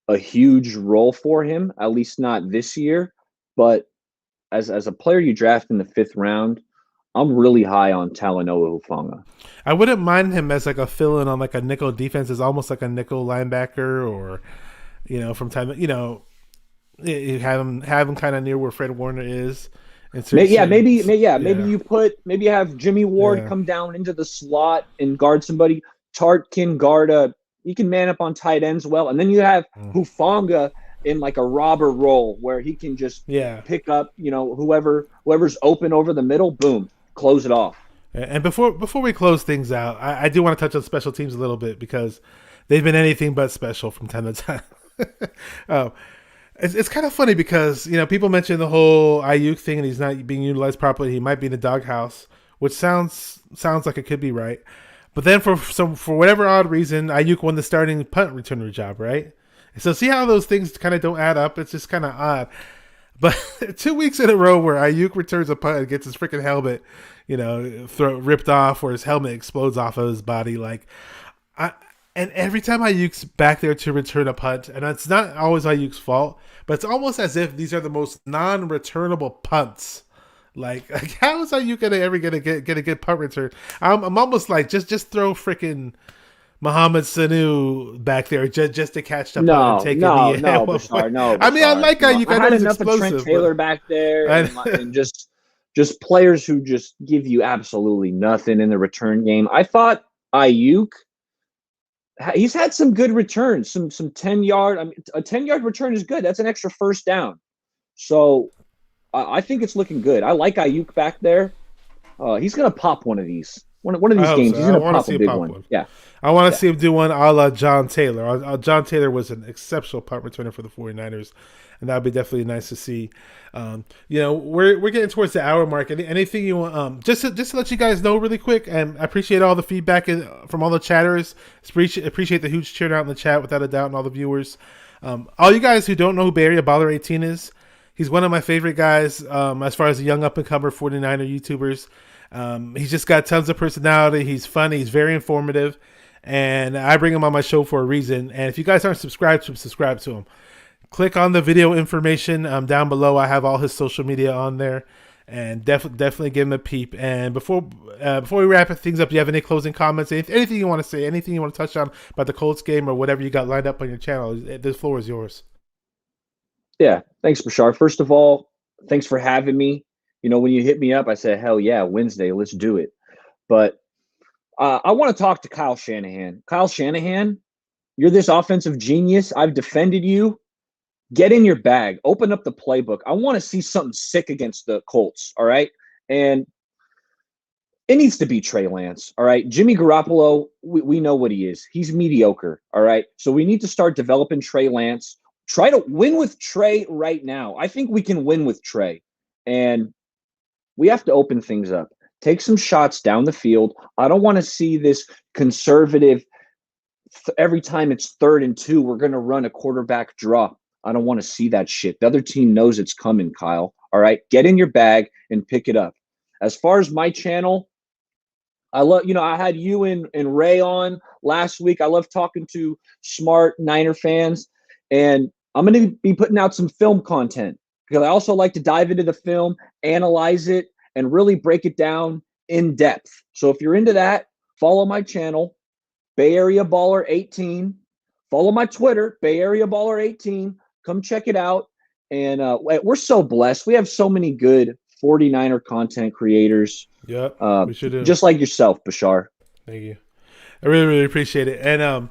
a huge role for him, at least not this year. But as a player you draft in the 5th round, I'm really high on Talanoa Hufanga. I wouldn't mind him as like a fill-in on like a nickel defense, is almost like a nickel linebacker, or from time you have him kind of near where Fred Warner is. Maybe you have Jimmy Ward come down into the slot and guard somebody. Tart can guard he can man up on tight ends well, and then you have Hufanga in like a robber role where he can just pick up whoever's open over the middle, boom, close it off. And before we close things out, I do want to touch on special teams a little bit because they've been anything but special from time to time. It's kind of funny because people mention the whole Ayuk thing and he's not being utilized properly. He might be in the doghouse, which sounds like it could be right. But then for whatever odd reason, Ayuk won the starting punt returner job, right? So see how those things kind of don't add up? It's just kind of odd. But 2 weeks in a row where Ayuk returns a punt and gets his freaking helmet, ripped off, or his helmet explodes off of his body. And every time Ayuk's back there to return a punt, and it's not always Ayuk's fault, but it's almost as if these are the most non-returnable punts. Like how is Ayuk ever gonna get a good punt return? I'm almost like just throw freaking Mohamed Sanu back there just to catch the punt and take Bashar, no. I mean, I like Ayuk. I had know he's enough explosive, of Trent Taylor back there, and just players who just give you absolutely nothing in the return game. I thought Ayuk. He's had some good returns, some 10-yard. I mean, a 10-yard return is good. That's an extra first down. So I think it's looking good. I like Ayuk back there. He's gonna pop one of these. One of these games. He's gonna pop a big one. Yeah. I want to see him do one a la John Taylor. John Taylor was an exceptional punt returner for the 49ers, and that would be definitely nice to see. We're getting towards the hour mark. Anything you want? Just to let you guys know really quick, and I appreciate all the feedback from all the chatters. Appreciate the huge turnout in the chat, without a doubt, and all the viewers. All you guys who don't know who BayAreaBaller18 is, he's one of my favorite guys as far as the young up-and-comer 49er YouTubers. He's just got tons of personality. He's funny. He's very informative. And I bring him on my show for a reason. And if you guys aren't subscribed to him, subscribe to him. Click on the video information down below. I have all his social media on there. And definitely give him a peep. And before we wrap things up, do you have any closing comments? Anything you want to say? Anything you want to touch on about the Colts game or whatever you got lined up on your channel? The floor is yours. Yeah. Thanks, Bashar. First of all, thanks for having me. When you hit me up, I said, hell yeah, Wednesday, let's do it. But I want to talk to Kyle Shanahan. Kyle Shanahan, you're this offensive genius. I've defended you. Get in your bag. Open up the playbook. I want to see something sick against the Colts, all right? And it needs to be Trey Lance, all right? Jimmy Garoppolo, we know what he is. He's mediocre, all right? So we need to start developing Trey Lance. Try to win with Trey right now. I think we can win with Trey. And we have to open things up. Take some shots down the field. I don't want to see this conservative, every time it's 3rd and 2, we're going to run a quarterback draw. I don't want to see that shit. The other team knows it's coming, Kyle. All right? Get in your bag and pick it up. As far as my channel, I love, I had you and Ray on last week. I love talking to smart Niner fans. And I'm going to be putting out some film content because I also like to dive into the film, analyze it, and really break it down in depth. So if you're into that, follow my channel, BayAreaBaller18. Follow my Twitter, BayAreaBaller18. Come check it out. And we're so blessed. We have so many good 49er content creators. Yep, we should do. Just like yourself, Bashar. Thank you. I really, really appreciate it. And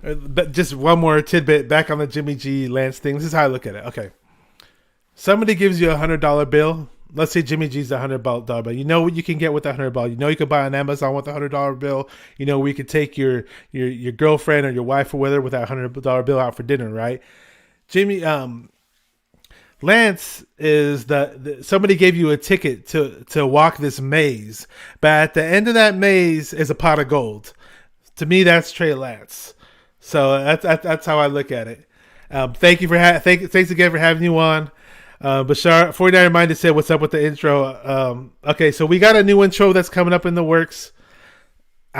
but just one more tidbit back on the Jimmy G Lance thing. This is how I look at it. Okay. Somebody gives you $100 bill. Let's say Jimmy G's the $100 bill. You know what you can get with the $100. You know you can buy on Amazon with the $100 bill. You know we could take your girlfriend or your wife or whatever with that $100 bill out for dinner, right? Jimmy, Lance is somebody gave you a ticket to walk this maze, but at the end of that maze is a pot of gold. To me, that's Trey Lance. So that's how I look at it. Thanks again for having you on. Bashar 49er Minded said, "What's up with the intro?" Okay, so we got a new intro that's coming up in the works. You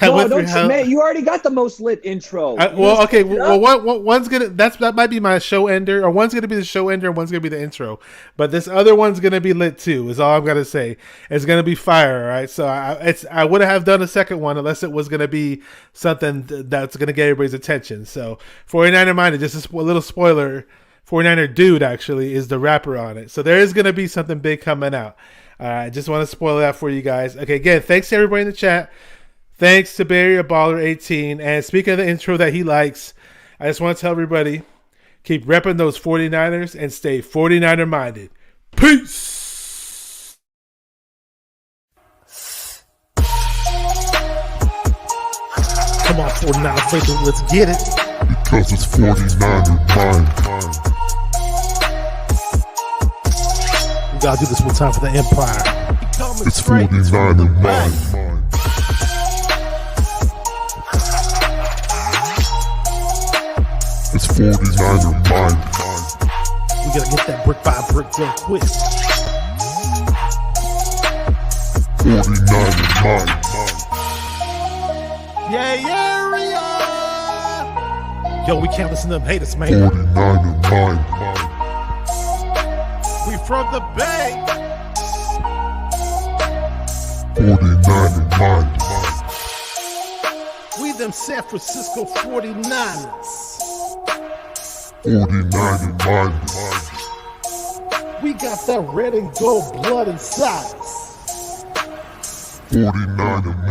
already got the most lit intro. One's gonna that might be my show ender, or one's gonna be the show ender, and one's gonna be the intro. But this other one's gonna be lit too. Is all I'm gonna say. It's gonna be fire, all right? So I would have done a second one unless it was gonna be something that's gonna get everybody's attention. So 49er Minded, just a little spoiler. 49er Dude actually is the rapper on it. So there is gonna be something big coming out. I just want to spoil that for you guys. Okay, again, thanks to everybody in the chat. Thanks to BayAreaBaller18. And speaking of the intro that he likes, I just want to tell everybody, keep repping those 49ers and stay 49er minded. Peace! Come on, 49er faithful, let's get it. Because it's 49er mind. Gotta do this one time for the Empire. It's 49er mind. It's 49er mind. We gotta get that brick by brick done quick. 49er mind. Yeah. Yo, we can't listen to them haters, man. 49er mind. We from the Bay. 49er mind. We them San Francisco 49ers. 49er mind. We got that red and gold blood inside us. 49er mind.